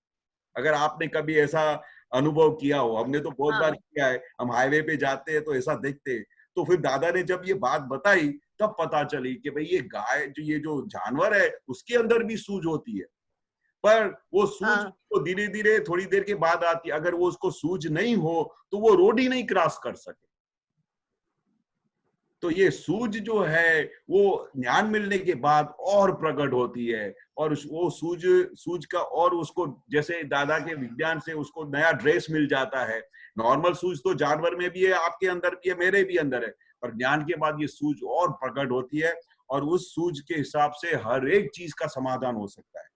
अगर आपने कभी ऐसा अनुभव किया हो, हमने तो बहुत बार किया है, हम हाईवे पे जाते हैं तो ऐसा देखते हैं। तो फिर दादा ने जब ये बात बताई तब पता चली कि भाई ये गाय ये जो जानवर है उसके अंदर भी सूझ होती है, पर वो सूझ तो धीरे धीरे थोड़ी देर के बाद आती है। अगर वो उसको सूझ नहीं हो तो वो रोड ही नहीं क्रॉस कर सके। तो ये सूझ जो है वो ज्ञान मिलने के बाद और प्रकट होती है, और वो सूझ का, और उसको जैसे दादा के विज्ञान से उसको नया ड्रेस मिल जाता है। नॉर्मल सूझ तो जानवर में भी है, आपके अंदर भी है, मेरे भी अंदर है, पर ज्ञान के बाद ये सूझ और प्रकट होती है, और उस सूझ के हिसाब से हर एक चीज का समाधान हो सकता है।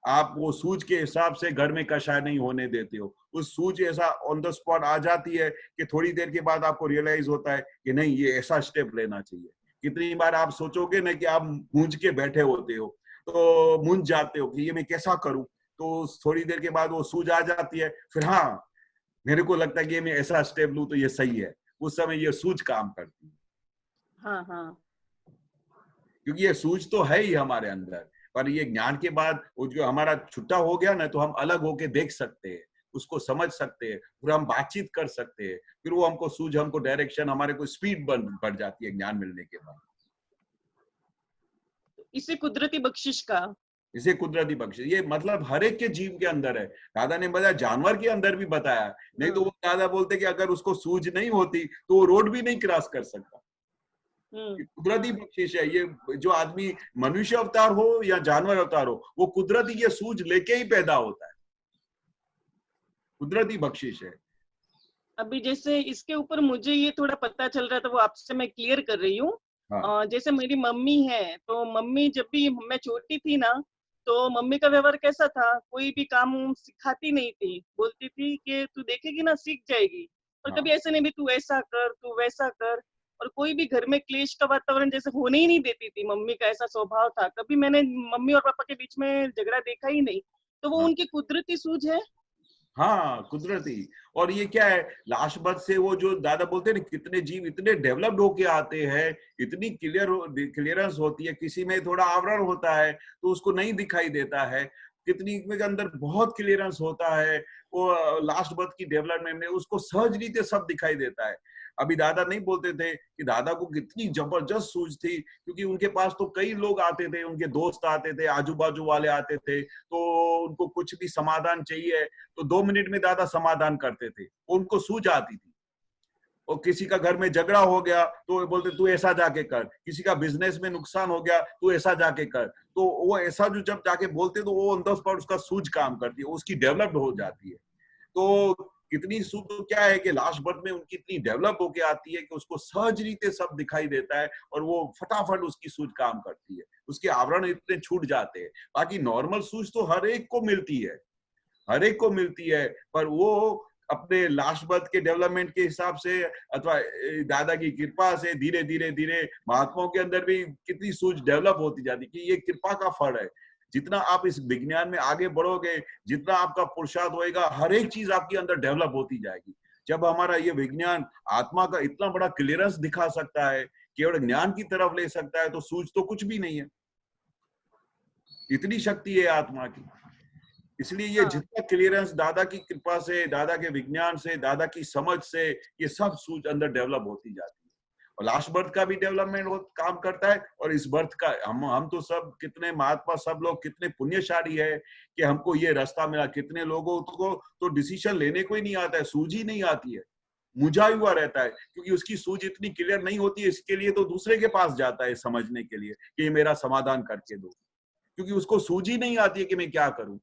आप वो सूझ के हिसाब से घर में कषाय नहीं होने देते हो, उस सूझ ऐसा ऑन द स्पॉट आ जाती है कि थोड़ी देर के बाद आपको रियलाइज होता है कि नहीं, ये ऐसा स्टेप लेना चाहिए। कितनी बार आप सोचोगे ना कि आप मूंझ के बैठे होते हो, तो मूंझ जाते हो कि ये मैं कैसा करूं, तो थोड़ी देर के बाद वो सूझ आ जाती है, फिर हाँ मेरे को लगता है कि मैं ऐसा स्टेप लूं तो ये सही है। उस समय ये सूझ काम करती है।
हाँ हाँ,
क्योंकि ये सूझ तो है ही हमारे अंदर, पर ये ज्ञान के बाद वो जो हमारा छुट्टा हो गया ना, तो हम अलग होके देख सकते हैं, उसको समझ सकते हैं, फिर हम बातचीत कर सकते हैं, फिर वो हमको सूझ, हमको डायरेक्शन, हमारे को स्पीड बढ़ जाती है ज्ञान मिलने के बाद।
इसे कुदरती बख्शिश का।
इसे कुदरती बख्शिश, ये मतलब हर एक के जीव के अंदर है। दादा ने बताया जानवर के अंदर भी बताया, नहीं तो वो दादा बोलते कि अगर उसको सूझ नहीं होती तो वो रोड भी नहीं क्रॉस कर सकता। ये कुदरती बख्शिश है। ये जो आदमी मनुष्य अवतार हो या जानवर अवतार हो, वो कुदरती ये सूझ लेके ही पैदा होता है, कुदरती बख्शिश है।
अभी जैसे इसके ऊपर मुझे ये थोड़ा पता चल रहा था, वो आपसे मैं क्लियर कर रही हूँ।
हाँ।
जैसे मेरी मम्मी है, तो मम्मी जब भी मैं छोटी थी ना, तो मम्मी का व्यवहार कैसा था, कोई भी काम सिखाती नहीं थी, बोलती थी कि तू देखेगी ना सीख जाएगी। और
हाँ।
कभी ऐसे नहीं भी तू ऐसा कर, तू वैसा कर। और कोई भी घर में क्लेश का वातावरण जैसे होने ही नहीं देती थी, मम्मी का ऐसा स्वभाव था। कभी मैंने मम्मी और पापा के बीच में झगड़ा देखा ही नहीं। तो वो
हाँ।
उनकी कुदरती सूझ है।
हाँ, कुदरती। और ये क्या है, लास्ट बर्थ से वो जो दादा बोलते हैं ना, कितने जीव इतने डेवलप्ड होके आते हैं, इतनी क्लियरेंस होती है, किसी में थोड़ा आवरण होता है तो उसको नहीं दिखाई देता है, कितनी के अंदर बहुत क्लियरेंस होता है, वो लास्ट बर्थ की डेवलपमेंट में उसको सहज रीते सब दिखाई देता है। अभी दादा नहीं बोलते थे कि दादा को कितनी जबरदस्त सूझ थी, क्योंकि उनके पास तो कई लोग आते थे, उनके दोस्त आते थे, आजू बाजू वाले आते थे, तो उनको कुछ भी समाधान चाहिए तो 2 मिनट में दादा समाधान करते थे, उनको सूझ आती थी। और किसी का घर में झगड़ा हो गया तो बोलते तू ऐसा जाके कर, किसी का बिजनेस में नुकसान हो गया तू ऐसा जाके कर, तो वो ऐसा जो जब जाके बोलते तो वो ऑन द स्पॉट उसका सूझ काम करती है, उसकी डेवलप्ड हो जाती है। तो कितनी सूझ, तो क्या है कि लास्ट बर्थ में उनकी इतनी डेवलप होके आती है कि उसको सहज रीते सब दिखाई देता है और वो फटाफट उसकी सूझ काम करती है, उसके आवरण इतने छूट जाते हैं। बाकी नॉर्मल सूझ तो हर एक को मिलती है, हर एक को मिलती है, पर वो अपने लास्ट बर्थ के डेवलपमेंट के हिसाब से अथवा दादा की कृपा से धीरे धीरे धीरे महात्माओं के अंदर भी कितनी सूझ डेवलप होती जाती है कि ये कृपा का फल है। जितना आप इस विज्ञान में आगे बढ़ोगे, जितना आपका पुरुषार्थ होएगा, हर एक चीज आपके अंदर डेवलप होती जाएगी। जब हमारा ये विज्ञान आत्मा का इतना बड़ा क्लियरेंस दिखा सकता है, केवल ज्ञान की तरफ ले सकता है, तो सूझ तो कुछ भी नहीं है, इतनी शक्ति है आत्मा की। इसलिए ये जितना क्लियरेंस दादा की कृपा से, दादा के विज्ञान से, दादा की समझ से, ये सब सूझ अंदर डेवलप होती जाती है। और लास्ट बर्थ का भी डेवलपमेंट काम करता है, और इस बर्थ का हम तो सब कितने महात्मा, सब लोग कितने पुण्यशाली है कि हमको ये रास्ता मिला। कितने लोगों को तो डिसीजन लेने को ही नहीं आता है, सूझ ही नहीं आती है, मुझा हुआ रहता है, क्योंकि उसकी सूझ इतनी क्लियर नहीं होती है। इसके लिए तो दूसरे के पास जाता है समझने के लिए कि ये मेरा समाधान करके दो, क्योंकि उसको सूझ ही नहीं आती है कि मैं क्या करूं।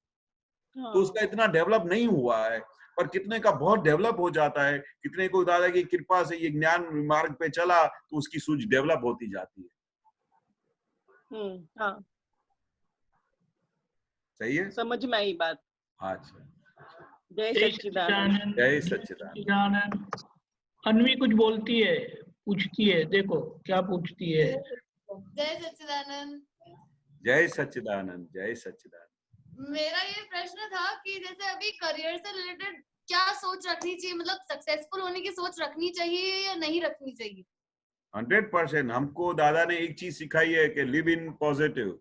तो उसका इतना डेवलप नहीं हुआ है, पर कितने का बहुत डेवलप हो जाता है। कितने को दादा की कृपा से ये ज्ञान मार्ग पे चला तो उसकी सूझ डेवलप होती जाती है।
हाँ,
सही है,
समझ में आई बात।
अच्छा,
जय सच्चिदानंद।
जय सच्चिदानंद।
अन्वी कुछ बोलती है, पूछती है, देखो क्या पूछती है।
जय सच्चिदानंद।
जय सच्चिदानंद। जय सच्चिदानंद।
मेरा ये प्रश्न था कि जैसे अभी करियर से रिलेटेड क्या सोच रखनी चाहिए, मतलब सक्सेसफुल होने की सोच रखनी चाहिए या नहीं रखनी चाहिए?
100% हमको दादा ने एक चीज सिखाई है कि live in positive,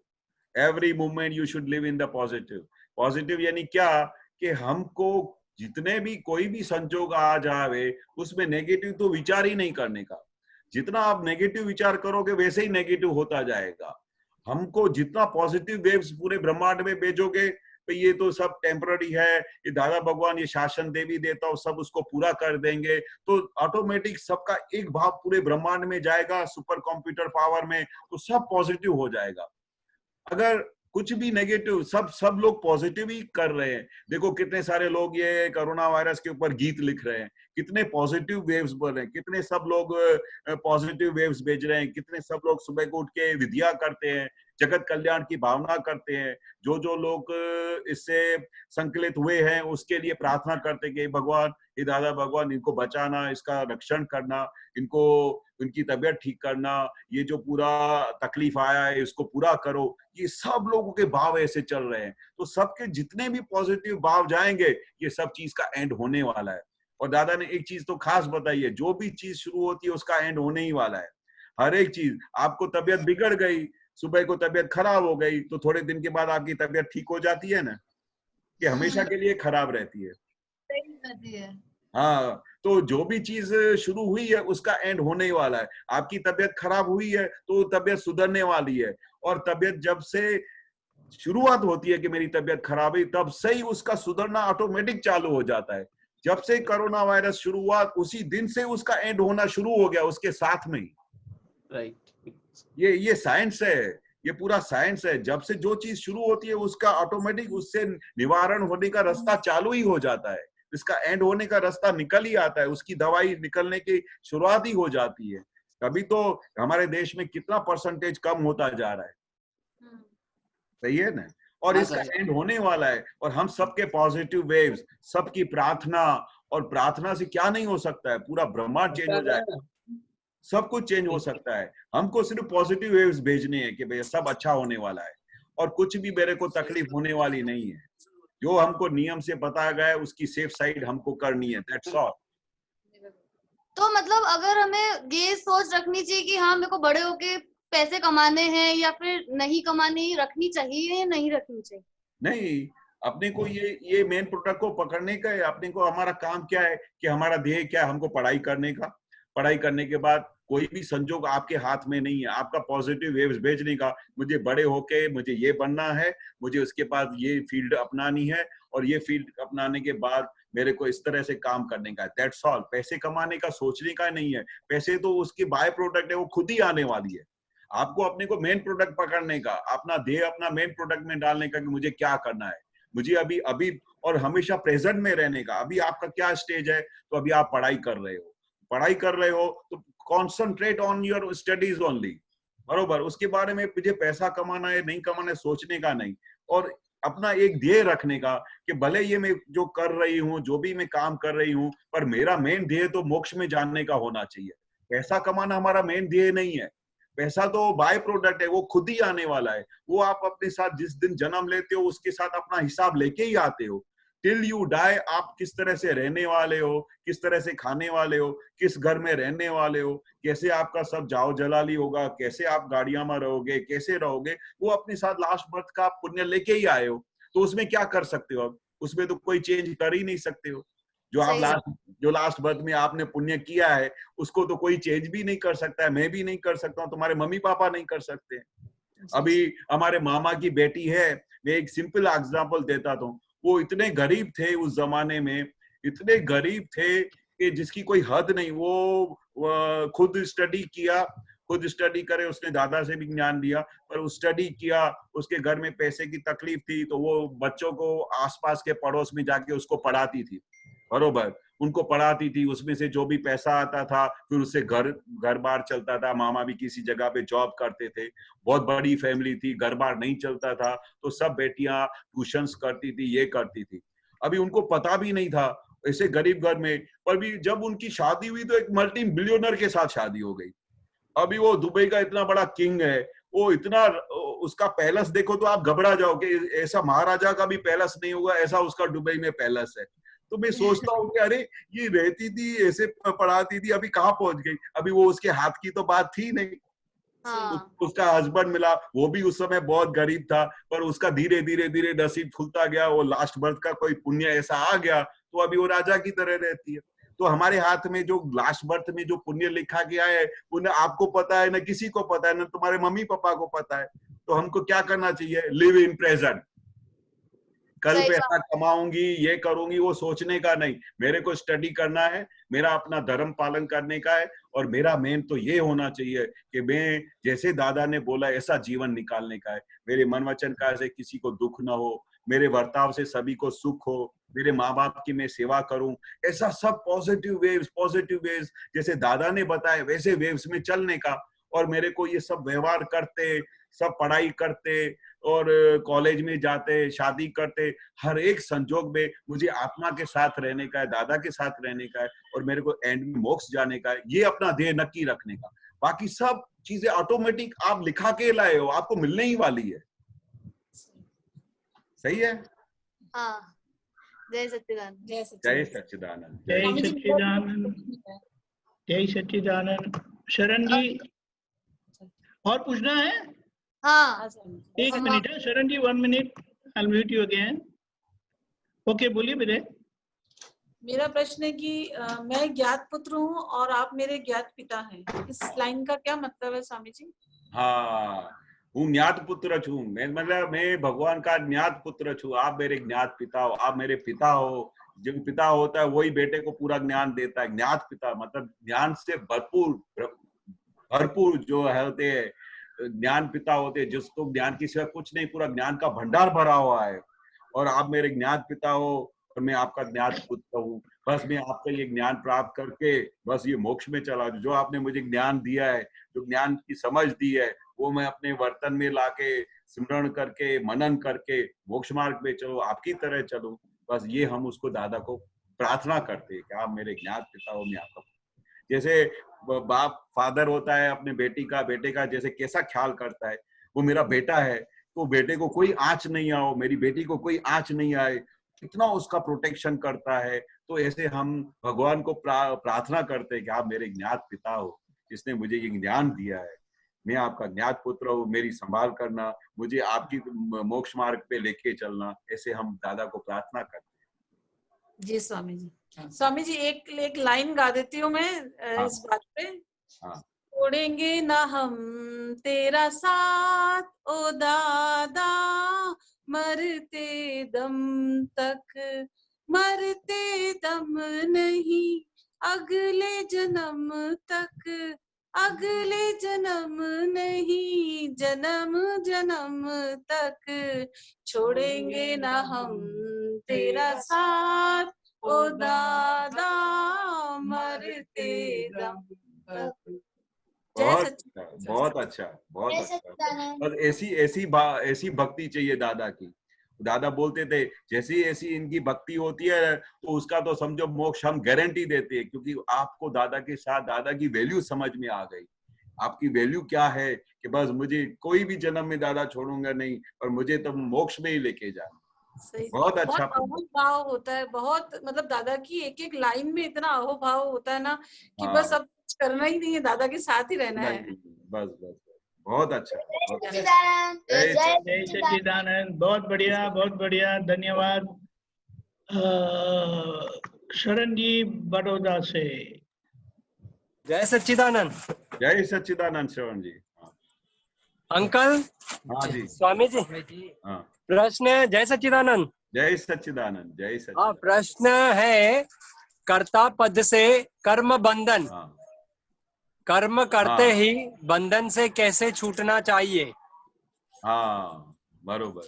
every moment you should live in the positive. Positive यानी क्या कि हमको जितने भी कोई भी संजोग आ जावे उसमें नेगेटिव तो विचार ही नहीं करने का। जितना आप नेगेटिव विचार करोगे वैसे ही नेगेटिव होता जाएगा। हमको जितना पॉजिटिव वेव्स पूरे ब्रह्मांड में भेजोगे तो ये तो सब टेम्पररी है, ये दादा भगवान, ये शासन देवी देता हो, सब उसको पूरा कर देंगे, तो ऑटोमेटिक सबका एक भाव पूरे ब्रह्मांड में जाएगा, सुपर कंप्यूटर पावर में, तो सब पॉजिटिव हो जाएगा। अगर कुछ भी नेगेटिव, सब लोग पॉजिटिव ही कर रहे हैं। देखो कितने सारे लोग ये कोरोना वायरस के ऊपर गीत लिख रहे हैं, कितने पॉजिटिव वेव्स बोल रहे हैं, कितने सब लोग पॉजिटिव वेव्स भेज रहे हैं, कितने सब लोग सुबह को उठ के विद्या करते हैं, जगत कल्याण की भावना करते हैं। जो लोग इससे संकलित हुए हैं उसके लिए प्रार्थना करते हैं कि भगवान, ये दादा भगवान, इनको बचाना, इसका रक्षण करना, इनको उनकी तबीयत ठीक करना, ये जो पूरा तकलीफ आया है इसको पूरा करो। ये सब लोगों के भाव ऐसे चल रहे हैं, तो सबके जितने भी पॉजिटिव भाव जाएंगे ये सब चीज का एंड होने वाला है। और दादा ने एक चीज तो खास बताई है, जो भी चीज शुरू होती है उसका एंड होने ही वाला है। हर एक चीज, आपको तबीयत बिगड़ गई, सुबह को तबीयत खराब हो गई, तो थोड़े दिन के बाद आपकी तबीयत ठीक हो जाती है ना, कि हमेशा के लिए खराब रहती है। हाँ, तो जो भी चीज शुरू हुई है उसका एंड होने ही वाला है। आपकी तबीयत खराब हुई है तो तबीयत सुधरने वाली है, और तबीयत जब से शुरुआत होती है कि मेरी तबीयत खराब है, तब से ही उसका सुधरना ऑटोमेटिक चालू हो जाता है। जब से कोरोना वायरस शुरुआत, उसी दिन से उसका एंड होना शुरू हो गया उसके साथ में ही।
राइट।
ये साइंस है, ये पूरा साइंस है। जब से जो चीज शुरू होती है उसका ऑटोमेटिक उससे निवारण होने का रास्ता चालू ही हो जाता है, इसका एंड होने का रास्ता निकल ही आता है, उसकी दवाई निकलने की शुरुआत ही हो जाती है। तभी तो हमारे देश में कितना परसेंटेज कम होता जा रहा है, सही है ना? और इसका एंड होने वाला है। और हम सबके पॉजिटिव वेव्स, सबकी प्रार्थना, और प्रार्थना से क्या नहीं हो सकता है, पूरा ब्रह्मांड चेंज हो जाएगा, सब कुछ चेंज हो सकता है। हमको सिर्फ पॉजिटिव वेव्स भेजने हैं कि भैया सब अच्छा होने वाला है, और कुछ भी मेरे को तकलीफ होने वाली नहीं है। जो हमको नियम से बताया गया है उसकी सेफ साइड हमको करनी है, दैट्स ऑल।
तो मतलब अगर हमें ये सोच रखनी चाहिए कि हाँ मेरे को बड़े होके पैसे कमाने हैं या फिर नहीं कमाने, ही रखनी चाहिए या नहीं रखनी चाहिए?
नहीं, अपने को ये मेन प्रोडक्ट को पकड़ने का है। अपने को हमारा काम क्या है कि हमारा ध्येय क्या है, हमको पढ़ाई करने का। पढ़ाई करने के बाद कोई भी संजोग आपके हाथ में नहीं है, आपका पॉजिटिव वेव्स भेजने का, मुझे बड़े होके मुझे ये बनना है, मुझे उसके बाद ये फील्ड अपनानी है, और ये फील्ड अपनाने के बाद मेरे को इस तरह से काम करने का है, दैट्स ऑल। पैसे कमाने का सोचने का नहीं है, पैसे तो उसकी बाय प्रोडक्ट है, वो खुद ही आने वाली है। आपको अपने को मेन प्रोडक्ट पकड़ने का, अपना ध्येय अपना मेन प्रोडक्ट में डालने का कि मुझे क्या करना है, मुझे अभी और हमेशा प्रेजेंट में रहने का। अभी आपका क्या स्टेज है, तो अभी आप पढ़ाई कर रहे हो तो concentrate on your studies only, बरोबर। उसके बारे में मुझे पैसा कमाना है नहीं कमाना है सोचने का नहीं, और अपना एक ध्येय रखने का कि भले ये मैं जो कर रही हूँ, जो भी मैं काम कर रही हूँ, पर मेरा मेन ध्येय तो मोक्ष में जानने का होना चाहिए। पैसा कमाना हमारा मेन ध्येय नहीं है, पैसा तो बाय प्रोडक्ट है, वो खुद ही आने वाला है। वो आप अपने साथ जिस दिन जन्म लेते हो उसके साथ अपना हिसाब लेके ही आते हो। टिल यू डाई आप किस तरह से रहने वाले हो, किस तरह से खाने वाले हो, किस घर में रहने वाले हो, कैसे आपका सब जाओ जलाली होगा, कैसे आप गाड़ियां में रहोगे, कैसे रहोगे, वो अपने साथ लास्ट बर्थ का पुण्य लेके ही आए हो। तो उसमें क्या कर सकते हो अब, उसमें तो कोई चेंज कर ही नहीं सकते हो। जो लास्ट बर्थ में आपने पुण्य किया है उसको तो कोई चेंज भी नहीं कर सकता है, मैं भी नहीं कर सकता हूँ, तुम्हारे मम्मी पापा नहीं कर सकते। अभी हमारे मामा की बेटी है, मैं एक सिंपल एग्जांपल देता हूँ। वो इतने गरीब थे उस जमाने में, इतने गरीब थे कि जिसकी कोई हद नहीं। वो खुद स्टडी करे, उसने दादा से भी ज्ञान लिया, पर वो स्टडी किया, उसके घर में पैसे की तकलीफ थी, तो वो बच्चों को आसपास के पड़ोस में जाके उसको पढ़ाती थी, बरोबर, उनको पढ़ाती थी। उसमें से जो भी पैसा आता था फिर उससे घर बार चलता था। मामा भी किसी जगह पे जॉब करते थे, बहुत बड़ी फैमिली थी, घर बार नहीं चलता था, तो सब बेटियां ट्यूशंस करती थी, ये करती थी। अभी उनको पता भी नहीं था, ऐसे गरीब घर में, पर भी जब उनकी शादी हुई तो एक मल्टी बिलियनर के साथ शादी हो गई। अभी वो दुबई का इतना बड़ा किंग है, वो इतना, उसका पैलेस देखो तो आप घबरा जाओगे, ऐसा महाराजा का भी पैलेस नहीं होगा, ऐसा उसका दुबई में पैलेस है। तो मैं सोचता हूँ कि अरे ये रहती थी, ऐसे पढ़ाती थी, अभी कहाँ पहुंच गई। अभी वो उसके हाथ की तो बात थी नहीं। उसका हस्बैंड मिला, वो भी उस समय बहुत गरीब था, पर उसका धीरे धीरे नसीब खुलता गया, वो लास्ट बर्थ का कोई पुण्य ऐसा आ गया, तो अभी वो राजा की तरह रहती है। तो हमारे हाथ में जो लास्ट बर्थ में जो पुण्य लिखा गया है, उन्हें आपको पता है, ना किसी को पता है, ना तुम्हारे मम्मी पापा को पता है। तो हमको क्या करना चाहिए, लिव इन प्रेजेंट। कल पैसा कमाऊंगी, ये करूंगी, वो सोचने का नहीं। मेरे को स्टडी करना है, मेरा अपना धर्म पालन करने का है, और मेरा मेन तो ये होना चाहिए कि मैं जैसे दादा ने बोला ऐसा जीवन निकालने का है। मेरे मन वचन का से किसी को दुख ना हो, मेरे बर्ताव से सभी को सुख हो, मेरे माँ बाप की मैं सेवा करूं, ऐसा सब पॉजिटिव वेव्स जैसे दादा ने बताया वैसे वेव्स में चलने का। और मेरे को ये सब व्यवहार करते, सब पढ़ाई करते और कॉलेज में जाते, शादी करते, हर एक संजोग में मुझे आत्मा के साथ रहने का है, दादा के साथ रहने का है, और मेरे को एंड में मोक्ष जाने का है। ये अपना ध्येय नक्की रखने का। बाकी सब चीजें ऑटोमेटिक आप लिखा के लाए हो, आपको मिलने ही वाली है। सही है?
हाँ। जय सच्चिदानंद।
जय सच्चिदानंद।
जय सच्चिदानंद। जय सच्चिदानंद। शरण जी और पूछना है?
हाँ।
एक मिनट है शरण जी, 1 minute, I'll mute you again. Okay, बोलिए मेरे।
मेरा प्रश्न है कि मैं ज्ञात पुत्र हूँ और आप मेरे ज्ञात पिता हैं, इस लाइन का क्या मतलब है स्वामी जी?
हाँ, हूँ ज्ञात पुत्र छू, मैं मतलब मैं भगवान का ज्ञात पुत्र छू। आप मेरे ज्ञात पिता हो, आप मेरे पिता हो। जिन पिता होता है वही बेटे को पूरा ज्ञान देता है। ज्ञात पिता मतलब ज्ञान से भरपूर भरपूर जो होते हैं, ज्ञान पिता होते हैं, जिसको ज्ञान की सिवा कुछ नहीं, पूरा ज्ञान का भंडार भरा हुआ है। और आप मेरे ज्ञात पिता हो और मैं आपका ज्ञात पुत्र हूँ। बस मैं आपका ये ज्ञान प्राप्त करके बस ये मोक्ष में चला जो आपने मुझे ज्ञान दिया है, जो ज्ञान की समझ दी है, वो मैं अपने वर्तन में लाके स्मरण करके मनन करके मोक्ष मार्ग पे चलो, आपकी तरह चलो। बस ये हम उसको दादा को प्रार्थना करते हैं कि आप मेरे ज्ञात पिता हो, मैं आपका। जैसे बाप फादर होता है अपने बेटे का जैसे कैसा ख्याल करता है, वो मेरा बेटा है तो बेटे को कोई आंच नहीं आओ, मेरी बेटी को कोई आंच नहीं आए, कितना उसका प्रोटेक्शन करता है। तो ऐसे हम भगवान को प्रार्थना करते हैं कि आप मेरे ज्ञात पिता हो, जिसने मुझे ये ज्ञान दिया है, मैं आपका ज्ञात पुत्र हूँ, मेरी संभाल करना, मुझे आपकी मोक्ष मार्ग पे लेके चलना। ऐसे हम दादा को प्रार्थना करते हैं।
जी स्वामी जी। स्वामी जी एक लाइन गा देती हूँ मैं इस बात पे।
हाँ।
छोड़ेंगे ना हम तेरा साथ ओ दादा, मरते दम तक, मरते दम नहीं, अगले जन्म तक, अगले जन्म नहीं, जन्म जन्म तक, छोड़ेंगे ना हम तेरा साथ ओ दादा, मरते दम तक।
बहुत अच्छा, बहुत अच्छा, बहुत अच्छा। बस ऐसी भक्ति चाहिए दादा की। दादा बोलते थे जैसी ऐसी इनकी भक्ति होती है तो उसका तो समझो मोक्ष हम गारंटी देते हैं, क्योंकि आपको दादा के साथ दादा की वैल्यू समझ में आ गई। आपकी वैल्यू क्या है कि बस मुझे कोई भी जन्म में दादा छोड़ूंगा नहीं, और मुझे तो मोक्ष में ही लेके जाना। बहुत अच्छा।
बहुत भाव होता है, बहुत मतलब दादा की एक एक लाइन में इतना अहोभाव होता है ना कि बस अब कुछ करना ही नहीं है, दादा के साथ ही रहना है।
बस बस बहुत अच्छा।
जय सच्चिदानंद। बहुत बढ़िया, बहुत बढ़िया, धन्यवाद। शरण जी बड़ौदा से।
जय सच्चिदानंद।
जय सच्चिदानंद श्रवण जी।
अंकल।
हाँ जी।
स्वामी जी।
हाँ।
प्रश्न। जय सच्चिदानंद।
जय सच्चिदानंद। जय सच्चिदानंद।
प्रश्न है, कर्ता पद से कर्म बंधन, कर्म करते ही बंधन से कैसे छूटना चाहिए?
हाँ बरोबर।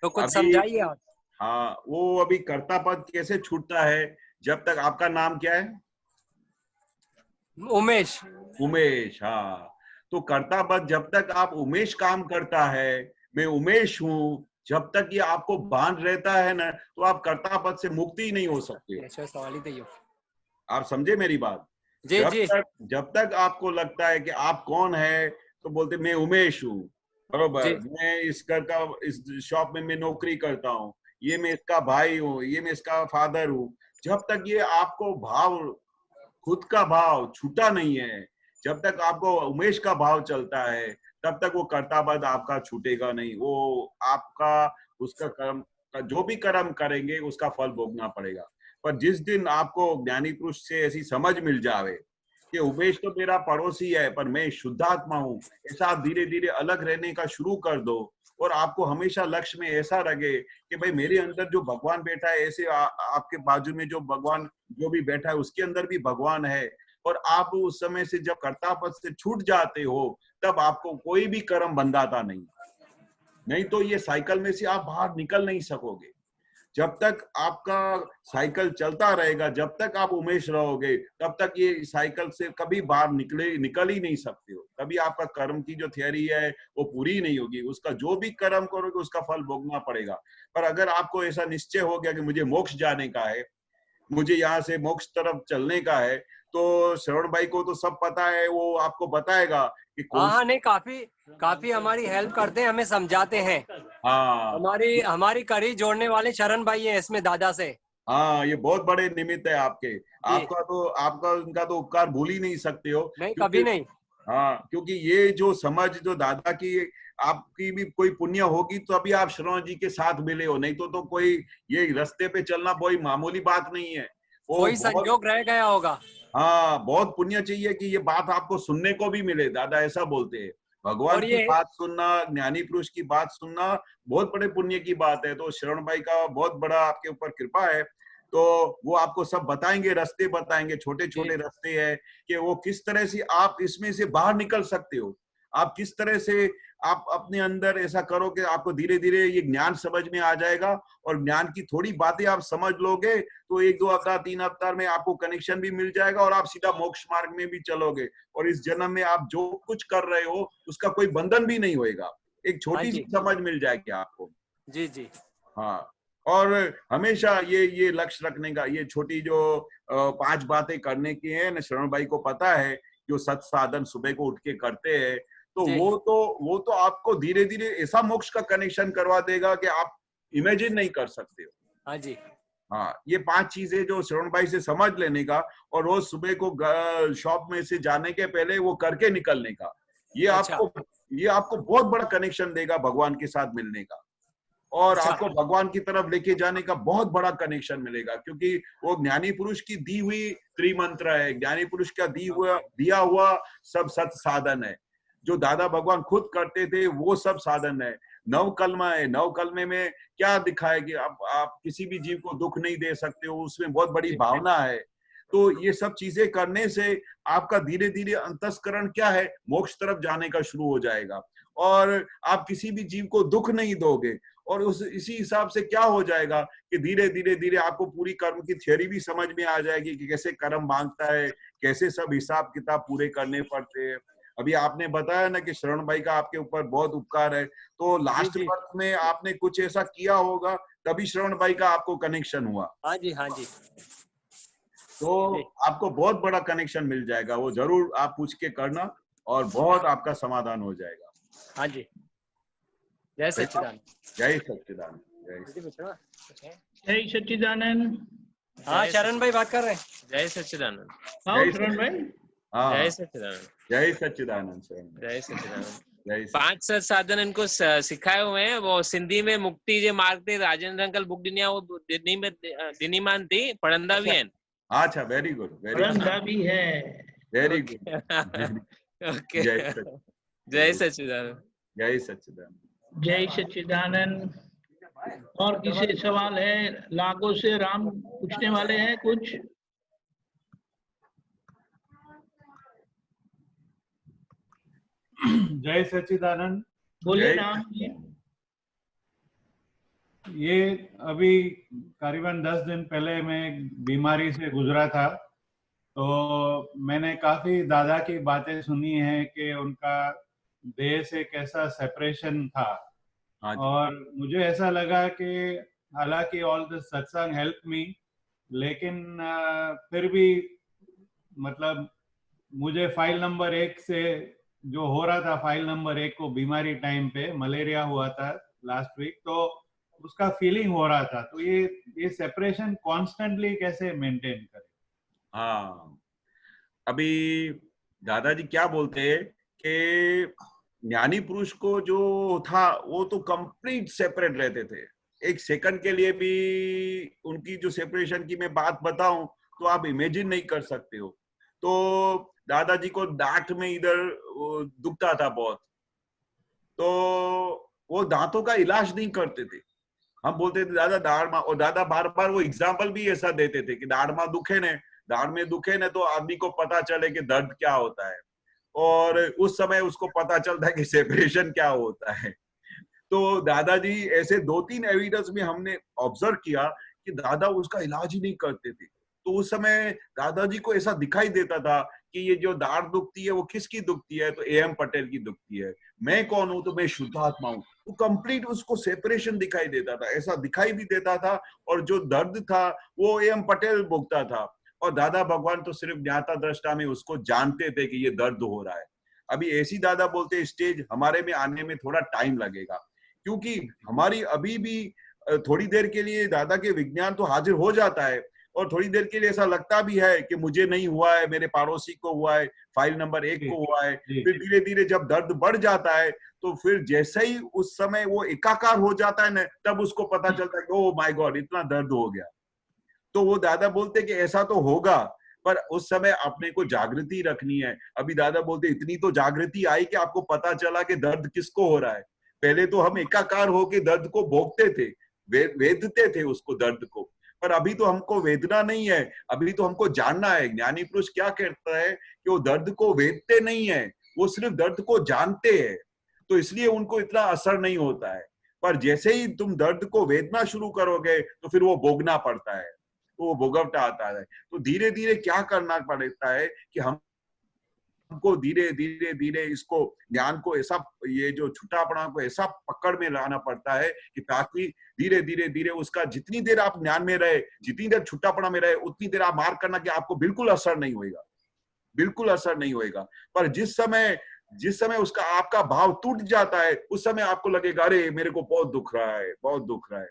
तो कुछ समझाइए आप।
हाँ, वो अभी कर्ता पद कैसे छूटता है? जब तक आपका नाम क्या है?
उमेश।
उमेश। हाँ, तो कर्ता पद जब तक आप उमेश काम करता है, मैं उमेश हूँ, जब तक ये आपको बांध रहता है ना, तो आप कर्ता पद से मुक्ति ही नहीं हो सकते। आप समझे मेरी बात? जब तक आपको लगता है कि आप कौन है, तो बोलते मैं उमेश हूँ, बरोबर, मैं इस घर का, इस शॉप में मैं नौकरी करता हूँ, ये मैं इसका भाई हूँ, ये मैं इसका फादर हूँ। जब तक ये आपको भाव, खुद का भाव छूटा नहीं है, जब तक आपको उमेश का भाव चलता है, तब तक वो कर्तापद आपका छूटेगा नहीं। वो आपका उसका कर्म, जो भी कर्म करेंगे उसका फल भोगना पड़ेगा। पर जिस दिन आपको ज्ञानी पुरुष से ऐसी समझ मिल जावे कि उमेश तो मेरा पड़ोसी है पर मैं शुद्धात्मा हूँ, ऐसा आप धीरे धीरे अलग रहने का शुरू कर दो, और आपको हमेशा लक्ष्य में ऐसा लगे कि भाई मेरे अंदर जो भगवान बैठा है, ऐसे आपके बाजू में जो भगवान जो भी बैठा है उसके अंदर भी भगवान है। और आप उस समय से जब कर्तापद से छूट जाते हो, तब आपको कोई भी कर्म बंधाता नहीं तो ये साइकिल में से आप बाहर निकल नहीं सकोगे। जब तक आपका साइकिल चलता रहेगा, जब तक आप उमेश रहोगे, तब तक ये साइकिल से कभी बाहर निकल ही नहीं सकते हो। कभी आपका कर्म की जो थियरी है वो पूरी नहीं होगी। उसका जो भी कर्म करोगे उसका फल भोगना पड़ेगा। पर अगर आपको ऐसा निश्चय हो गया कि मुझे मोक्ष जाने का है, मुझे यहाँ से मोक्ष तरफ चलने का है, तो श्रवण भाई को तो सब पता है, वो आपको बताएगा कि
हाँ, नहीं, काफी हमारी हेल्प करते हैं, हमें समझाते हैं।
हाँ,
हमारी कड़ी जोड़ने वाले शरण भाई है इसमें दादा से।
हाँ, ये बहुत बड़े निमित्त है आपके। आपका उनका तो उपकार भूल ही नहीं सकते हो।
नहीं, कभी नहीं।
हाँ, क्योंकि ये जो समझ जो दादा की, आपकी भी कोई पुण्य होगी तो अभी आप श्रवण जी के साथ मिले हो, नहीं तो कोई ये रास्ते पे चलना कोई मामूली बात नहीं है।
कोई संयोग रह गया होगा।
हाँ, बहुत पुण्य चाहिए कि ये बात आपको सुनने को भी मिले। दादा ऐसा बोलते हैं भगवान
और
की
ये
बात सुनना, ज्ञानी पुरुष की बात सुनना बहुत बड़े पुण्य की बात है। तो श्रवण भाई का बहुत बड़ा आपके ऊपर कृपा है। तो वो आपको सब बताएंगे, रास्ते बताएंगे, छोटे छोटे रास्ते हैं कि वो किस तरह से आप इसमें से बाहर निकल सकते हो। आप किस तरह से आप अपने अंदर ऐसा करो कि आपको धीरे धीरे ये ज्ञान समझ में आ जाएगा, और ज्ञान की थोड़ी बातें आप समझ लोगे तो 1-2 अवतार 3 अवतार में आपको कनेक्शन भी मिल जाएगा और आप सीधा मोक्ष मार्ग में भी चलोगे। और इस जन्म में आप जो कुछ कर रहे हो उसका कोई बंधन भी नहीं होएगा। एक छोटी सी समझ मिल जाएगी आपको।
जी जी।
हाँ, और हमेशा ये लक्ष्य रखने का, ये छोटी जो 5 बातें करने की है ना, श्रवण भाई को पता है, जो सत साधन सुबह को उठ के करते हैं, तो वो तो आपको धीरे धीरे ऐसा मोक्ष का कनेक्शन करवा देगा कि आप इमेजिन नहीं कर सकते हो।
हाँ जी।
हाँ, ये 5 चीजें जो श्रवण भाई से समझ लेने का, और रोज सुबह को शॉप में से जाने के पहले वो करके निकलने का, ये आपको बहुत बड़ा कनेक्शन देगा भगवान के साथ मिलने का, और आपको भगवान की तरफ लेके जाने का बहुत बड़ा कनेक्शन मिलेगा। क्योंकि वो ज्ञानी पुरुष की दी हुई त्रिमंत्र है, ज्ञानी पुरुष का दिया हुआ सब सत साधन है। जो दादा भगवान खुद करते थे वो सब साधन है। 9 कलमा है, 9 कलमे में क्या दिखा है कि आप किसी भी जीव को दुख नहीं दे सकते हो, उसमें बहुत बड़ी भावना है। तो ये सब चीजें करने से आपका धीरे धीरे अंतस्करण क्या है, मोक्ष तरफ जाने का शुरू हो जाएगा, और आप किसी भी जीव को दुख नहीं दोगे। और इसी हिसाब से क्या हो जाएगा कि धीरे धीरे आपको पूरी कर्म की थ्योरी भी समझ में आ जाएगी कि कैसे कर्म मांगता है, कैसे सब हिसाब किताब पूरे करने पड़ते हैं। अभी आपने बताया ना कि श्रवण भाई का आपके ऊपर बहुत उपकार है, तो लास्ट बर्थ में आपने कुछ ऐसा किया होगा तभी श्रवण भाई का आपको कनेक्शन हुआ।
हाँ जी, हाँ जी।
तो आपको बहुत बड़ा कनेक्शन मिल जाएगा, वो जरूर आप पूछ के करना और बहुत आपका समाधान हो जाएगा।
हाँ जी, जय सच्चिदानंद।
जय सच्चिदानंद।
जय सच्चिदानंद।
हाँ, शरण भाई बात कर रहे हैं।
जय सच्चिदानंद।
शरण भाई।
जय सच्चिदानंद।
जय सच्चिदानंद।
जय सच्चिदानंद। 5 सत साधन इनको सिखाए हुए हैं। वो सिंधी में मुक्ति जे मार्ग ते राजेंद्र अंकल बुक दिनी वो दिनी मान थी पढ़ंदा भी हैं।
अच्छा, वेरी गुड,
पढ़ंदा भी है।
Very good.
ओके, जय सच्चिदानंद।
जय सच्चिदानंद।
जय सच्चिदानंद। और किसी सवाल है? लागो से राम पूछने वाले हैं कुछ?
जय सच्चिदानंद।
बोलिए ना।
ये अभी करीबन 10 दिन पहले मैं बीमारी से गुजरा था, तो मैंने काफी दादा की बातें सुनी है कि उनका देह से कैसा सेपरेशन था। और मुझे ऐसा लगा कि हालांकि ऑल द सत्संग हेल्प मी, लेकिन फिर भी मतलब मुझे फाइल नंबर 1 से जो हो रहा था, फाइल नंबर 1 को बीमारी टाइम पे मलेरिया हुआ था लास्ट वीक, तो उसका फीलिंग हो रहा था। तो ये सेपरेशन कॉन्स्टेंटली कैसे मेंटेन करें?
हाँ, अभी दादाजी क्या बोलते हैं कि ज्ञानी पुरुष को जो था वो तो कंप्लीट सेपरेट रहते थे। एक सेकंड के लिए भी उनकी जो सेपरेशन की मैं बात बताऊं तो आप इमेजिन नहीं कर सकते हो। तो दादाजी को दांत में इधर दुखता था बहुत, तो वो दांतों का इलाज नहीं करते थे। हम बोलते थे दादा दाढ़ में, और दादा बार बार वो एग्जाम्पल भी ऐसा देते थे कि दाढ़ में दुखे ने तो आदमी को पता चले कि दर्द क्या होता है, और उस समय उसको पता चलता है कि सेपरेशन क्या होता है। तो दादाजी ऐसे 2-3 एविडेंस में हमने ऑब्जर्व किया कि दादा उसका इलाज ही नहीं करते थे। तो उस समय दादाजी को ऐसा दिखाई देता था कि ये जो दाढ़ दुखती है वो किसकी दुखती है, तो AM पटेल की दुखती है। मैं कौन हूं, तो मैं शुद्धात्मा हूं। तो कंप्लीट उसको सेपरेशन दिखाई देता था, ऐसा दिखाई भी देता था, और जो दर्द था वो AM पटेल भोगता था, और दादा भगवान तो सिर्फ ज्ञाता दृष्टा में उसको जानते थे कि ये दर्द हो रहा है। अभी ऐसी दादा बोलते स्टेज हमारे में आने में थोड़ा टाइम लगेगा, क्योंकि हमारी अभी भी थोड़ी देर के लिए दादा के विज्ञान तो हाजिर हो जाता है, और थोड़ी देर के लिए ऐसा लगता भी है कि मुझे नहीं हुआ है, मेरे पड़ोसी को हुआ है, फाइल नंबर 1 को हुआ है। फिर धीरे धीरे जब दर्द बढ़ जाता है तो फिर जैसे ही उस समय वो एकाकार हो जाता है ना, तब उसको पता चलता है कि ओह माय गॉड, इतना दर्द हो गया। तो वो दादा बोलते कि ऐसा तो होगा, पर उस समय अपने को जागृति रखनी है। अभी दादा बोलते इतनी तो जागृति आई कि आपको पता चला कि दर्द किसको हो रहा है। पहले तो हम एकाकार होके दर्द को भोगते थे, वेदते थे उसको, दर्द को, पर अभी तो हमको वेदना नहीं है, अभी तो हमको जानना है। ज्ञानी पुरुष क्या कहता है कि वो दर्द को वेदते नहीं है, वो सिर्फ दर्द को जानते हैं, तो इसलिए उनको इतना असर नहीं होता है। पर जैसे ही तुम दर्द को वेदना शुरू करोगे तो फिर वो भोगना पड़ता है, तो वो भोगवटा आता है। तो धीरे धीरे क्या करना पड़ता है कि हमको धीरे धीरे धीरे इसको ज्ञान को ऐसा, ये जो छुटापना को ऐसा पकड़ में लाना पड़ता है कि ताकि धीरे धीरे धीरे उसका जितनी देर आप ज्ञान में रहे, जितनी देर छुटापना में रहे, उतनी देर आप मार्क करना कि आपको बिल्कुल असर नहीं होएगा, बिल्कुल असर नहीं होएगा। पर जिस समय उसका आपका भाव टूट जाता है, उस समय आपको लगेगा अरे मेरे को बहुत दुख रहा है, बहुत दुख रहा है।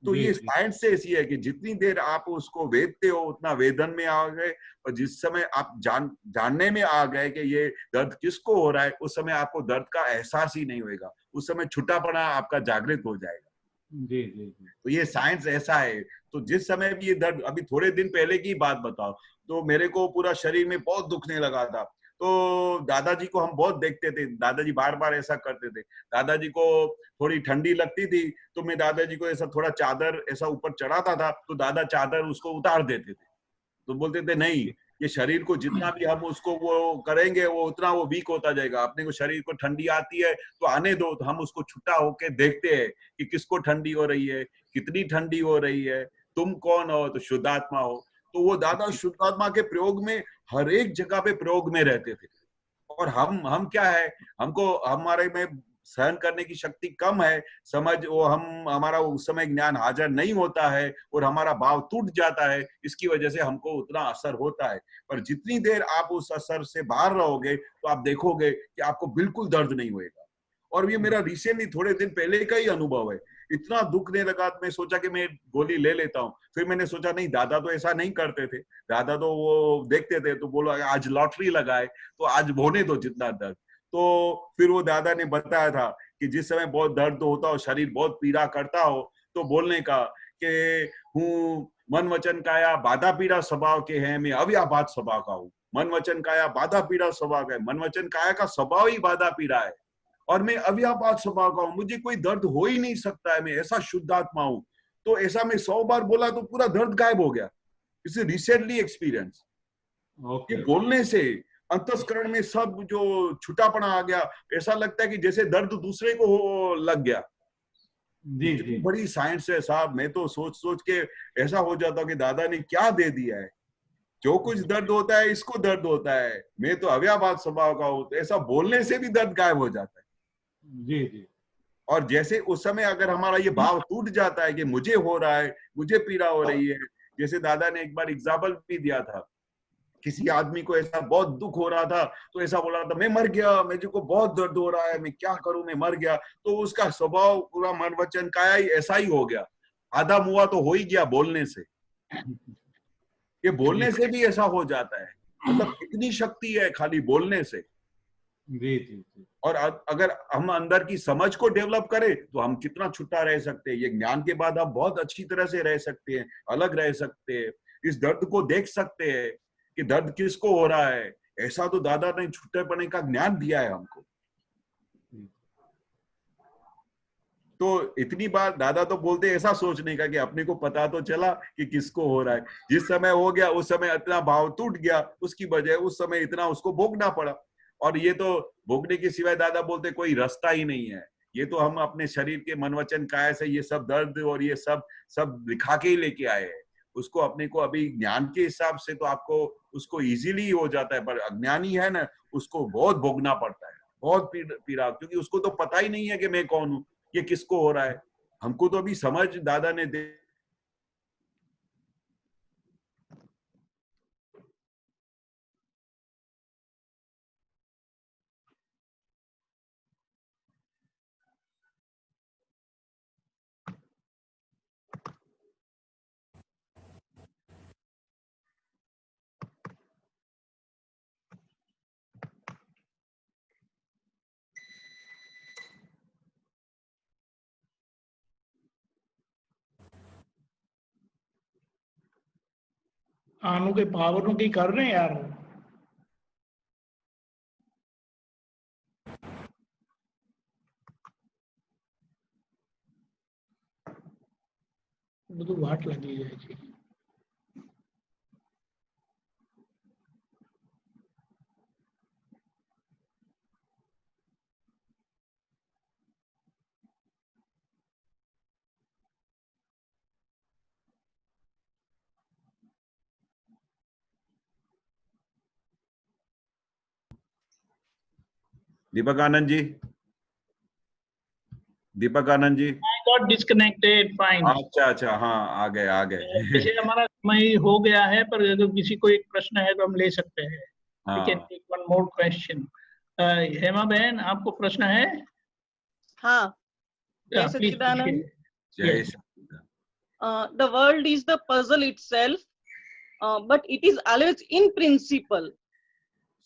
तो ये साइंस से ऐसी है कि जितनी देर आप उसको वेदते हो उतना वेदन में आ गए, और जिस समय आप जानने में आ गए कि ये दर्द किसको हो रहा है, उस समय आपको दर्द का एहसास ही नहीं होएगा, उस समय छुटापना आपका जागृत हो जाएगा।
जी जी जी।
तो ये साइंस ऐसा है। तो जिस समय भी ये दर्द, अभी थोड़े दिन पहले की बात बताओ, तो मेरे को पूरा शरीर में बहुत दुखने लगा था। तो दादाजी को हम बहुत देखते थे, दादाजी बार बार ऐसा करते थे। दादाजी को थोड़ी ठंडी लगती थी तो मैं दादाजी को ऐसा थोड़ा चादर ऐसा ऊपर चढ़ाता था, तो दादा चादर उसको उतार देते थे। तो बोलते थे नहीं, ये शरीर को जितना भी हम उसको वो करेंगे वो उतना वो वीक होता जाएगा। अपने को शरीर को ठंडी आती है तो आने दो, तो हम उसको छुट्टा होके देखते हैं कि किसको ठंडी हो रही है, कितनी ठंडी हो रही है, तुम कौन हो, तो शुद्धात्मा हो। तो वो दादा शुद्धात्मा के प्रयोग में हर एक जगह पे प्रयोग में रहते थे। और हम क्या है, हमको हमारे में सहन करने की शक्ति कम है, समझ वो हमारा उस समय ज्ञान हाजिर नहीं होता है और हमारा भाव टूट जाता है, इसकी वजह से हमको उतना असर होता है। पर जितनी देर आप उस असर से बाहर रहोगे तो आप देखोगे कि आपको बिल्कुल दर्द नहीं होएगा। और ये मेरा रिसेंटली थोड़े दिन पहले का ही अनुभव है। इतना दुखने लगा, मैं सोचा कि मैं गोली ले लेता हूँ। फिर मैंने सोचा नहीं, दादा तो ऐसा नहीं करते थे, दादा तो वो देखते थे तो बोलो आज लॉटरी लगाए तो आज होने दो जितना दर्द। तो फिर वो दादा ने बताया था कि जिस समय बहुत दर्द होता हो, शरीर बहुत पीड़ा करता हो, तो बोलने का कि हूँ मन वचन काया बाधा पीड़ा स्वभाव के हैं, मैं अव्याभात स्वभाव का हूँ। मन वचन काया बाधा पीड़ा स्वभाव का है, मन वचन काया का स्वभाव ही बाधा पीड़ा है, और मैं अव्याभात स्वभाव का हूँ, मुझे कोई दर्द हो ही नहीं सकता है, मैं ऐसा शुद्धात्मा हूँ। तो ऐसा मैं 100 बार बोला तो पूरा दर्द गायब हो गया। It's recently experience. ये बोलने से अंतस्करण में सब जो छुटापना आ गया, ऐसा लगता है कि जैसे दर्द दूसरे को लग गया।
जी जी।
बड़ी साइंस है साहब। मैं तो सोच सोच के ऐसा हो जाता कि दादा ने क्या दे दिया है, जो कुछ दर्द होता है इसको दर्द होता है, मैं तो अव्याभात स्वभाव का हूं। ऐसा बोलने से भी दर्द गायब हो जाता है।
जी जी।
और जैसे उस समय अगर हमारा ये भाव टूट जाता है कि मुझे हो रहा है, मुझे पीड़ा हो रही है, जैसे दादा ने एक बार एग्जाम्पल भी दिया था, किसी आदमी को ऐसा बहुत दुख हो रहा था तो ऐसा बोला था मैं मर गया, मुझे को बहुत दर्द हो रहा है, मैं क्या करूं, मैं मर गया। तो उसका स्वभाव पूरा मन वचन काया ही ऐसा ही हो गया। आधा मुआ तो हो ही गया बोलने से। ये बोलने से भी ऐसा हो जाता है। मतलब कितनी शक्ति है खाली बोलने से।
जी जी जी।
और अगर हम अंदर की समझ को डेवलप करें तो हम कितना छुट्टा रह सकते हैं। ये ज्ञान के बाद हम बहुत अच्छी तरह से रह सकते हैं, अलग रह सकते हैं, इस दर्द को देख सकते हैं कि दर्द किसको हो रहा है। ऐसा तो दादा ने छुट्टेपने का ज्ञान दिया है हमको। तो इतनी बार दादा तो बोलते ऐसा सोचने का कि अपने को पता तो चला कि किसको हो रहा है। जिस समय हो गया उस समय इतना भाव टूट गया, उसकी बजाय उस समय इतना उसको भोगना पड़ा। और ये तो भोगने के सिवाय दादा बोलते कोई रास्ता ही नहीं है। ये तो हम अपने शरीर के मन वचन काया से ये सब दर्द और ये सब दिखा के ही लेके आए हैं। उसको अपने को अभी ज्ञान के हिसाब से तो आपको उसको इजीली हो जाता है, पर अज्ञानी है ना, उसको बहुत भोगना पड़ता है, बहुत पीड़ा, क्योंकि उसको तो पता ही नहीं है कि मैं कौन हूँ, ये किसको हो रहा है। हमको तो अभी समझ दादा ने दे
आनु के पावरों की कर रहे हैं यार। બધું વાટ લાગી જાય છે।
दीपक आनंद जी, दीपक Anand ji.
I got disconnected, fine।
अच्छा अच्छा, हाँ आ गए आ गए।
जैसे हमारा समय हो गया है, पर अगर किसी को एक प्रश्न है तो हम ले सकते हैं। We can
हाँ
take one more question। Hema बहन, आपको प्रश्न है?
हाँ, जय
Yeah, please
सच्चिदानंद।
पूछिए।
जय
Yes।
The world is the puzzle itself, but it is always in principle.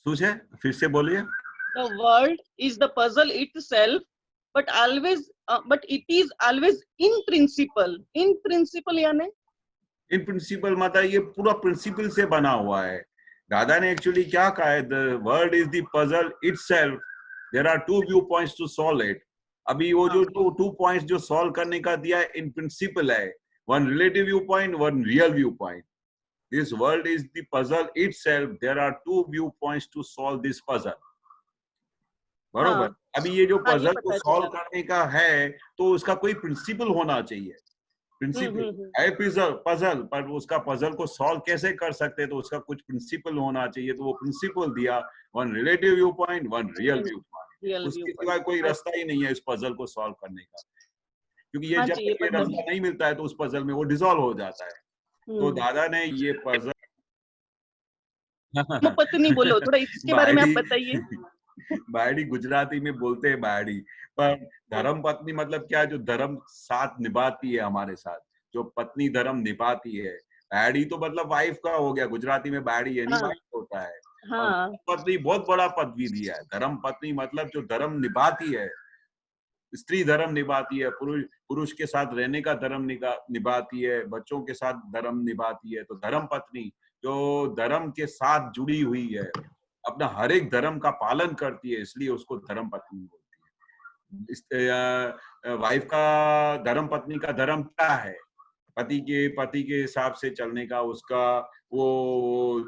सूझे? फिर से बोलिए।
The world is the puzzle itself, but it is always in principle. In principle यानी
इन प्रिंसिपल मतलब ये पूरा प्रिंसिपल से बना हुआ है। दादा ने एक्चुअली क्या कहा है, the world is the puzzle itself, there are two view points to solve it. अभी वो जो टू पॉइंट्स जो सॉल्व करने का दिया है इन प्रिंसिपल है, one relative view point, one real view point. This world is the puzzle itself, there are two view points to solve this puzzle. बरोबर। अभी ये जो पजल को सॉल्व करने का है तो उसका कोई प्रिंसिपल होना चाहिए। प्रिंसिपल है पजल, पर उसका पजल को सॉल्व कैसे कर सकते हैं तो उसका कुछ प्रिंसिपल होना चाहिए। तो वो प्रिंसिपल दिया, one relative view point, one real view point. उसके सिवाय कोई रास्ता ही नहीं है इस पजल को सॉल्व करने का, क्योंकि ये जब तक ये रास्ता नहीं मिलता है तो उस पजल में वो डिसॉल्व हो जाता है। तो दादा ने ये पजल
पत्नी बोलो, थोड़ा इसके बारे में आप बताइए।
बायडी गुजराती में बोलते हैं बायडी, पर धर्म पत्नी मतलब क्या, जो धर्म साथ निभाती है हमारे साथ, जो पत्नी धर्म निभाती है। बायडी तो मतलब वाइफ का हो गया, गुजराती में बायडी यानी वाइफ होता है।
हाँ।
पत्नी बहुत बड़ा पदवी दिया है। धर्म पत्नी मतलब जो धर्म निभाती है, स्त्री धर्म निभाती है, पुरुष के साथ रहने का धर्म निभाती है, बच्चों के साथ धर्म निभाती है। तो धर्म पत्नी जो धर्म के साथ जुड़ी हुई है, अपना हर एक धर्म का पालन करती है, इसलिए उसको धर्म पत्नी बोलती है। वाइफ का धर्म पत्नी का धर्म क्या है? पति के हिसाब से चलने का। उसका वो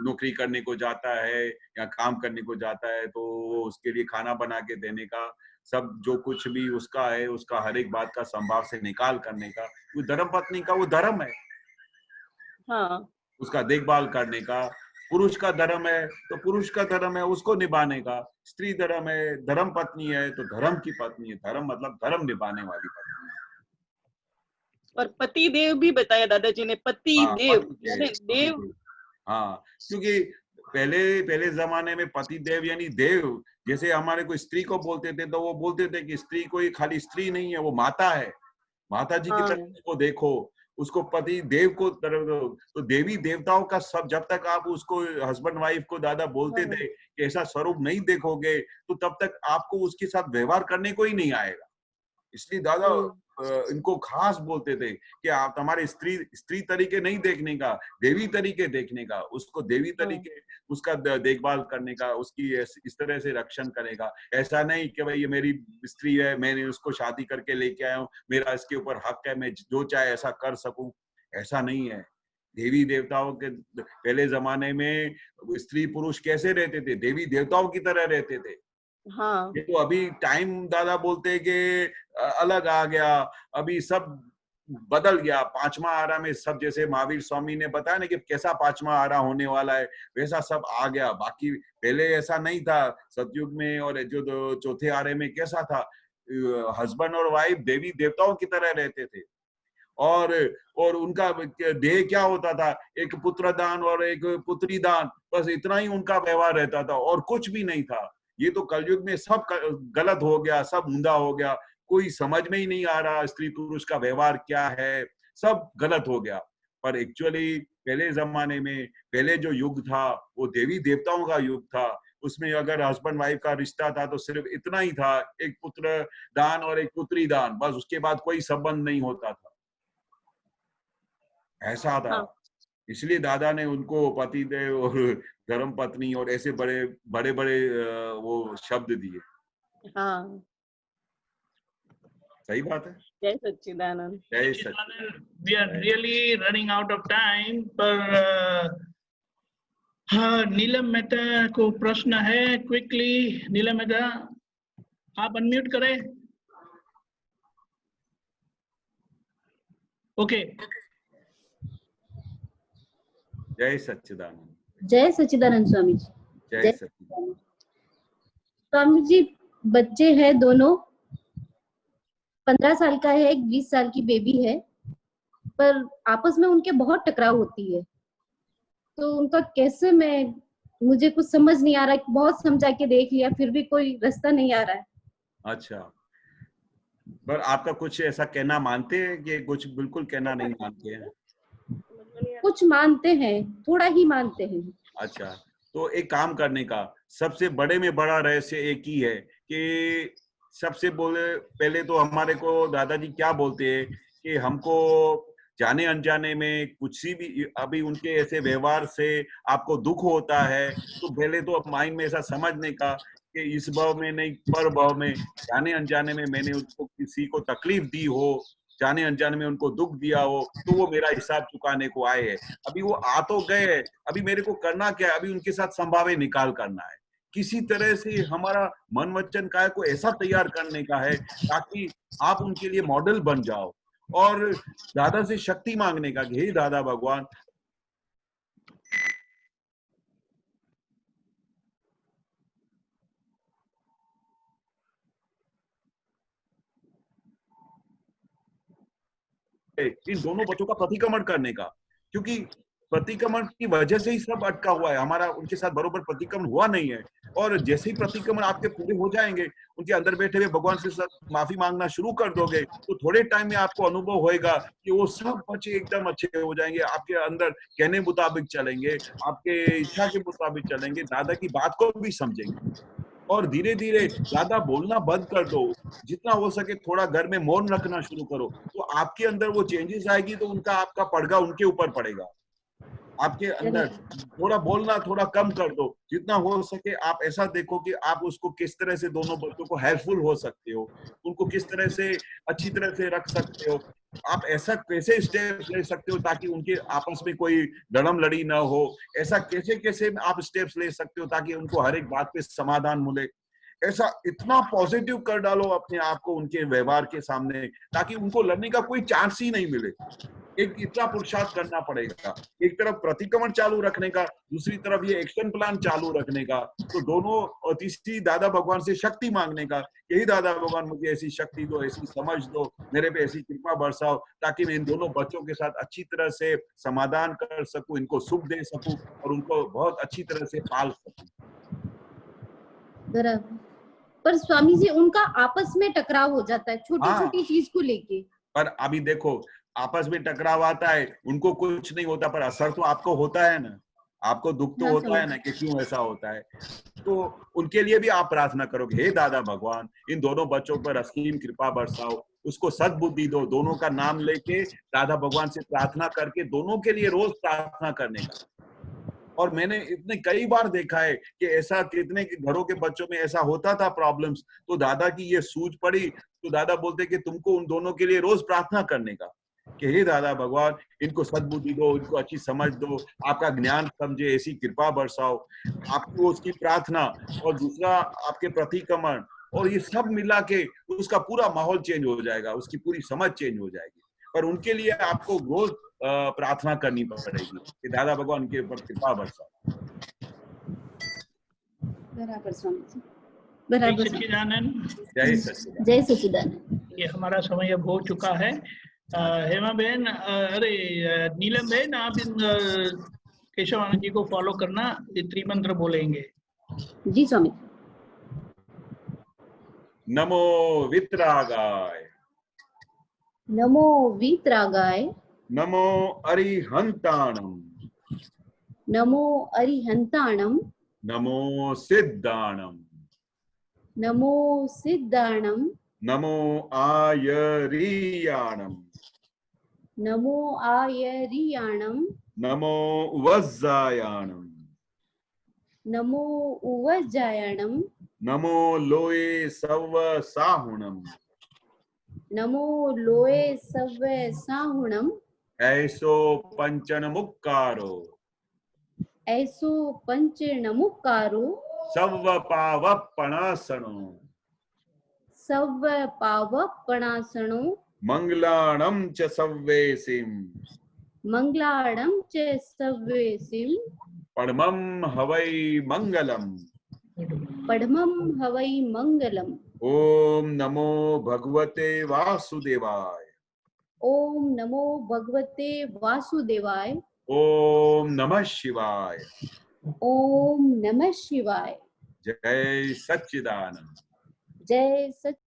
नौकरी करने को जाता है या काम करने को जाता है तो उसके लिए खाना बना के देने का, सब जो कुछ भी उसका है उसका हर एक बात का संभाव से निकाल करने का, वो धर्म पत्नी का वो धर्म है।
हाँ।
उसका देखभाल करने का। पुरुष का धर्म है तो पुरुष का धर्म है उसको निभाने का। स्त्री धर्म है, धर्म पत्नी है तो धर्म की पत्नी है। धर्म मतलब धर्म निभाने वाली पत्नी है।
और पति देव भी बताया दादाजी ने, पति देव यानी देव।
हाँ, क्योंकि पहले जमाने में पति देव यानी देव, जैसे हमारे को स्त्री को बोलते थे तो वो बोलते थे कि स्त्री कोई खाली स्त्री नहीं है, वो माता है। माता जी की तरफ को देखो, उसको पति देव को तरफ। तो देवी देवताओं का सब, जब तक आप उसको हस्बैंड वाइफ को दादा बोलते थे कि ऐसा स्वरूप नहीं देखोगे तो तब तक आपको उसके साथ व्यवहार करने को ही नहीं आएगा। इसलिए दादा इनको खास बोलते थे कि आप हमारे स्त्री तरीके नहीं देखने का, देवी तरीके देखने का। उसको देवी तरीके उसका देखभाल करने का, उसकी इस तरह से रक्षण करेगा। ऐसा नहीं कि भाई ये मेरी स्त्री है, मैंने उसको शादी करके लेके आया हूँ, मेरा इसके ऊपर हक है, मैं जो चाहे ऐसा कर सकूं। ऐसा नहीं है। देवी देवताओं के पहले जमाने में स्त्री पुरुष कैसे रहते थे? देवी देवताओं की तरह रहते थे।
हाँ।
ये तो अभी टाइम दादा बोलते हैं कि अलग आ गया, अभी सब बदल गया। पांचवा आरा में सब, जैसे महावीर स्वामी ने बताया ना कि कैसा पांचवा आरा होने वाला है, वैसा सब आ गया। बाकी पहले ऐसा नहीं था। सतयुग में और जो चौथे आरे में कैसा था, हस्बैंड और वाइफ देवी देवताओं की तरह रहते थे। और उनका देह क्या होता था, एक पुत्र दान और एक पुत्री दान, बस इतना ही उनका व्यवहार रहता था और कुछ भी नहीं था। ये तो कलयुग में सब गलत हो गया, सब ऊंधा हो गया। कोई समझ में ही नहीं आ रहा स्त्री पुरुष का व्यवहार क्या है, सब गलत हो गया। पर एक्चुअली पहले जमाने में, पहले जो युग था वो देवी देवताओं का युग था। उसमें अगर हस्बैंड वाइफ का रिश्ता था तो सिर्फ इतना ही था, एक पुत्र दान और एक पुत्री दान, बस। उसके बाद कोई संबंध नहीं होता था। ऐसा था। इसलिए दादा ने उनको पतिदेव और धर्म पत्नी और ऐसे बड़े बड़े बड़े वो शब्द दिए।
हाँ,
सही बात है।
जय सच्चिदानंद।
जय सच्चिदानंद।
We are really running out of time, पर हाँ, नीलम मेहता को प्रश्न है, क्विकली नीलम मेहता आप अनम्यूट करें। ओके।
जय सच्चिदानंद।
जय सच्चिदानंद स्वामी जी।
जय सच्चिदानंद।
स्वामी जी, बच्चे हैं दोनों, 15 साल का है, एक 20 साल की बेबी है, पर आपस में उनके बहुत टकराव होती है, तो उनका कैसे, मुझे कुछ समझ नहीं आ रहा, बहुत समझा के देख लिया फिर भी कोई रास्ता नहीं आ रहा है।
अच्छा, पर आपका कुछ ऐसा कहना मानते हैं कि कुछ बिल्कुल कहना नहीं मानते हैं?
कुछ मानते हैं, थोड़ा ही मानते हैं।
अच्छा, तो एक काम करने का सबसे बड़े में बड़ा रहस्य एक ही है कि सबसे पहले तो हमारे को दादाजी क्या बोलते हैं कि हमको जाने अनजाने में कुछ भी अभी उनके ऐसे व्यवहार से आपको दुख होता है, तो पहले तो माइंड में ऐसा समझने का कि इस भाव में नहीं, पर भाव में जाने अनजाने में मैंने उनको किसी को तकलीफ दी हो, जाने अनजाने में उनको दुख दिया हो, तो वो मेरा हिसाब चुकाने को आए हैं। अभी वो आ तो गए, अभी मेरे को करना क्या है? अभी उनके साथ संभावे निकाल करना है। किसी तरह से हमारा मन वचन काय को ऐसा तैयार करने का है ताकि आप उनके लिए मॉडल बन जाओ, और दादा से शक्ति मांगने का कि हे दादा भगवान, इन दोनों बच्चों का प्रतिक्रमण करने का, क्योंकि प्रतिक्रमण की वजह से ही सब अटका हुआ है। हमारा उनके साथ बरोबर प्रतिक्रमण हुआ नहीं है, और जैसे ही प्रतिक्रमण आपके पूरे हो जाएंगे, उनके अंदर बैठे हुए भगवान से माफी मांगना शुरू कर दोगे, तो थोड़े टाइम में आपको अनुभव होएगा कि वो सब बच्चे एकदम अच्छे हो जाएंगे, आपके अंदर कहने मुताबिक चलेंगे, आपके इच्छा के मुताबिक चलेंगे, दादा की बात को भी समझेंगे, और धीरे धीरे ज्यादा बोलना बंद कर दो, जितना हो सके थोड़ा घर में मौन रखना शुरू करो, तो आपके अंदर वो चेंजेस आएगी, तो उनका आपका पड़गा उनके ऊपर पड़ेगा। आपके अंदर थोड़ा बोलना थोड़ा कम कर दो, जितना हो सके आप ऐसा देखो कि आप उसको किस तरह से दोनों बच्चों को हेल्पफुल हो सकते हो, उनको किस तरह से अच्छी तरह से रख सकते हो, आप ऐसा कैसे स्टेप्स ले सकते हो ताकि उनके आपस में कोई लड़म लड़ी ना हो, ऐसा कैसे कैसे आप स्टेप्स ले सकते हो ताकि उनको हर एक बात पे समाधान मिले, ऐसा इतना पॉजिटिव कर डालो अपने आप को उनके व्यवहार के सामने ताकि उनको लड़ने का कोई चांस ही नहीं मिले। एक इतना पुरुषार्थ करना पड़ेगा, एक तरफ प्रतिक्रमण चालू रखने का, दूसरी तरफ ये एक्शन प्लान चालू रखने का, तो दोनों, और तीसरी दादा भगवान से शक्ति मांगने का, यही दादा भगवान मुझे ऐसी शक्ति दो, ऐसी समझ दो, मेरे पे ऐसी कृपा बरसाओ ताकि मैं इन दोनों बच्चों के साथ अच्छी तरह से समाधान कर सकूं, इनको सुख दे सकूं और उनको बहुत अच्छी तरह से पाल सकूं।
बराबर। पर स्वामी जी, उनका आपस में टकराव हो जाता है छोटी छोटी चीज को लेके। पर
अभी देखो, आपस में टकराव आता है, उनको कुछ नहीं होता, पर असर तो आपको होता है ना, आपको दुख तो होता है ना कि क्यों ऐसा होता है, तो उनके लिए भी आप प्रार्थना करोगे, हे दादा भगवान, इन दोनों बच्चों पर असीम कृपा बरसाओ, उसको सद्बुद्धि दो, दोनों का नाम लेके दादा भगवान से प्रार्थना करके दोनों के लिए रोज प्रार्थना करने का। और मैंने इतने कई बार देखा है कि ऐसा कितने घरों के बच्चों में ऐसा होता था प्रॉब्लम्स, तो दादा की ये सूझ पड़ी, तो दादा बोलते कि तुमको उन दोनों के लिए रोज प्रार्थना करने का कि हे दादा भगवान, इनको सद्बुद्धि दो, इनको अच्छी समझ दो, आपका ज्ञान समझे, ऐसी कृपा बरसाओ, आपको उसकी प्रार्थना और दूसरा आपके प्रतिक्रमण, और ये सब मिला के उसका पूरा माहौल चेंज हो जाएगा, उसकी पूरी समझ चेंज हो जाएगी। पर उनके लिए आपको रोज प्रार्थना करनी पड़ेगी कि दादा भगवान उनके ऊपर कृपा बरसाओ।
बराबर स्वामी जी,
जय सच्चिदानंद।
जय सच्चिदानंद।
जय सच्चिदानंद।
ये हमारा समय अब हो चुका है। हेमा बहन, अरे नीलम बहन, आप इन केशव आनंद जी को फॉलो करना, ये त्रिमंत्र बोलेंगे।
जी स्वामी।
नमो वितरागाय,
नमो वीतरागाय,
नमो अरिहंताणम,
नमो अरिहंताणम,
नमो सिद्धाणम,
नमो सिद्धाणम,
नमो आयरियाणम,
नमो आयरियाणम
नमो उवज्जायाणम
नमो उवज्जायाणम
नमो लोये सव्व साहुणम
नमो लोए सव्वे साहुणम
ऐसो पंचन मुक्कारो
ऐसो पंच नमुकारो
सव्व पावपणासनो
सव्व पावपणासनो
मंगलाणं च सव्वेसिम
मंगलाणं च सव्वेसिम
परमं हवै मंगलम
पद्मं हवै मंगलम
ओम नमो भगवते वासुदेवाय
ओम नमो भगवते वासुदेवाय
ओम नमः शिवाय
ओम नमः शिवाय
जय सच्चिदानंद
जय सच्चिदानंद।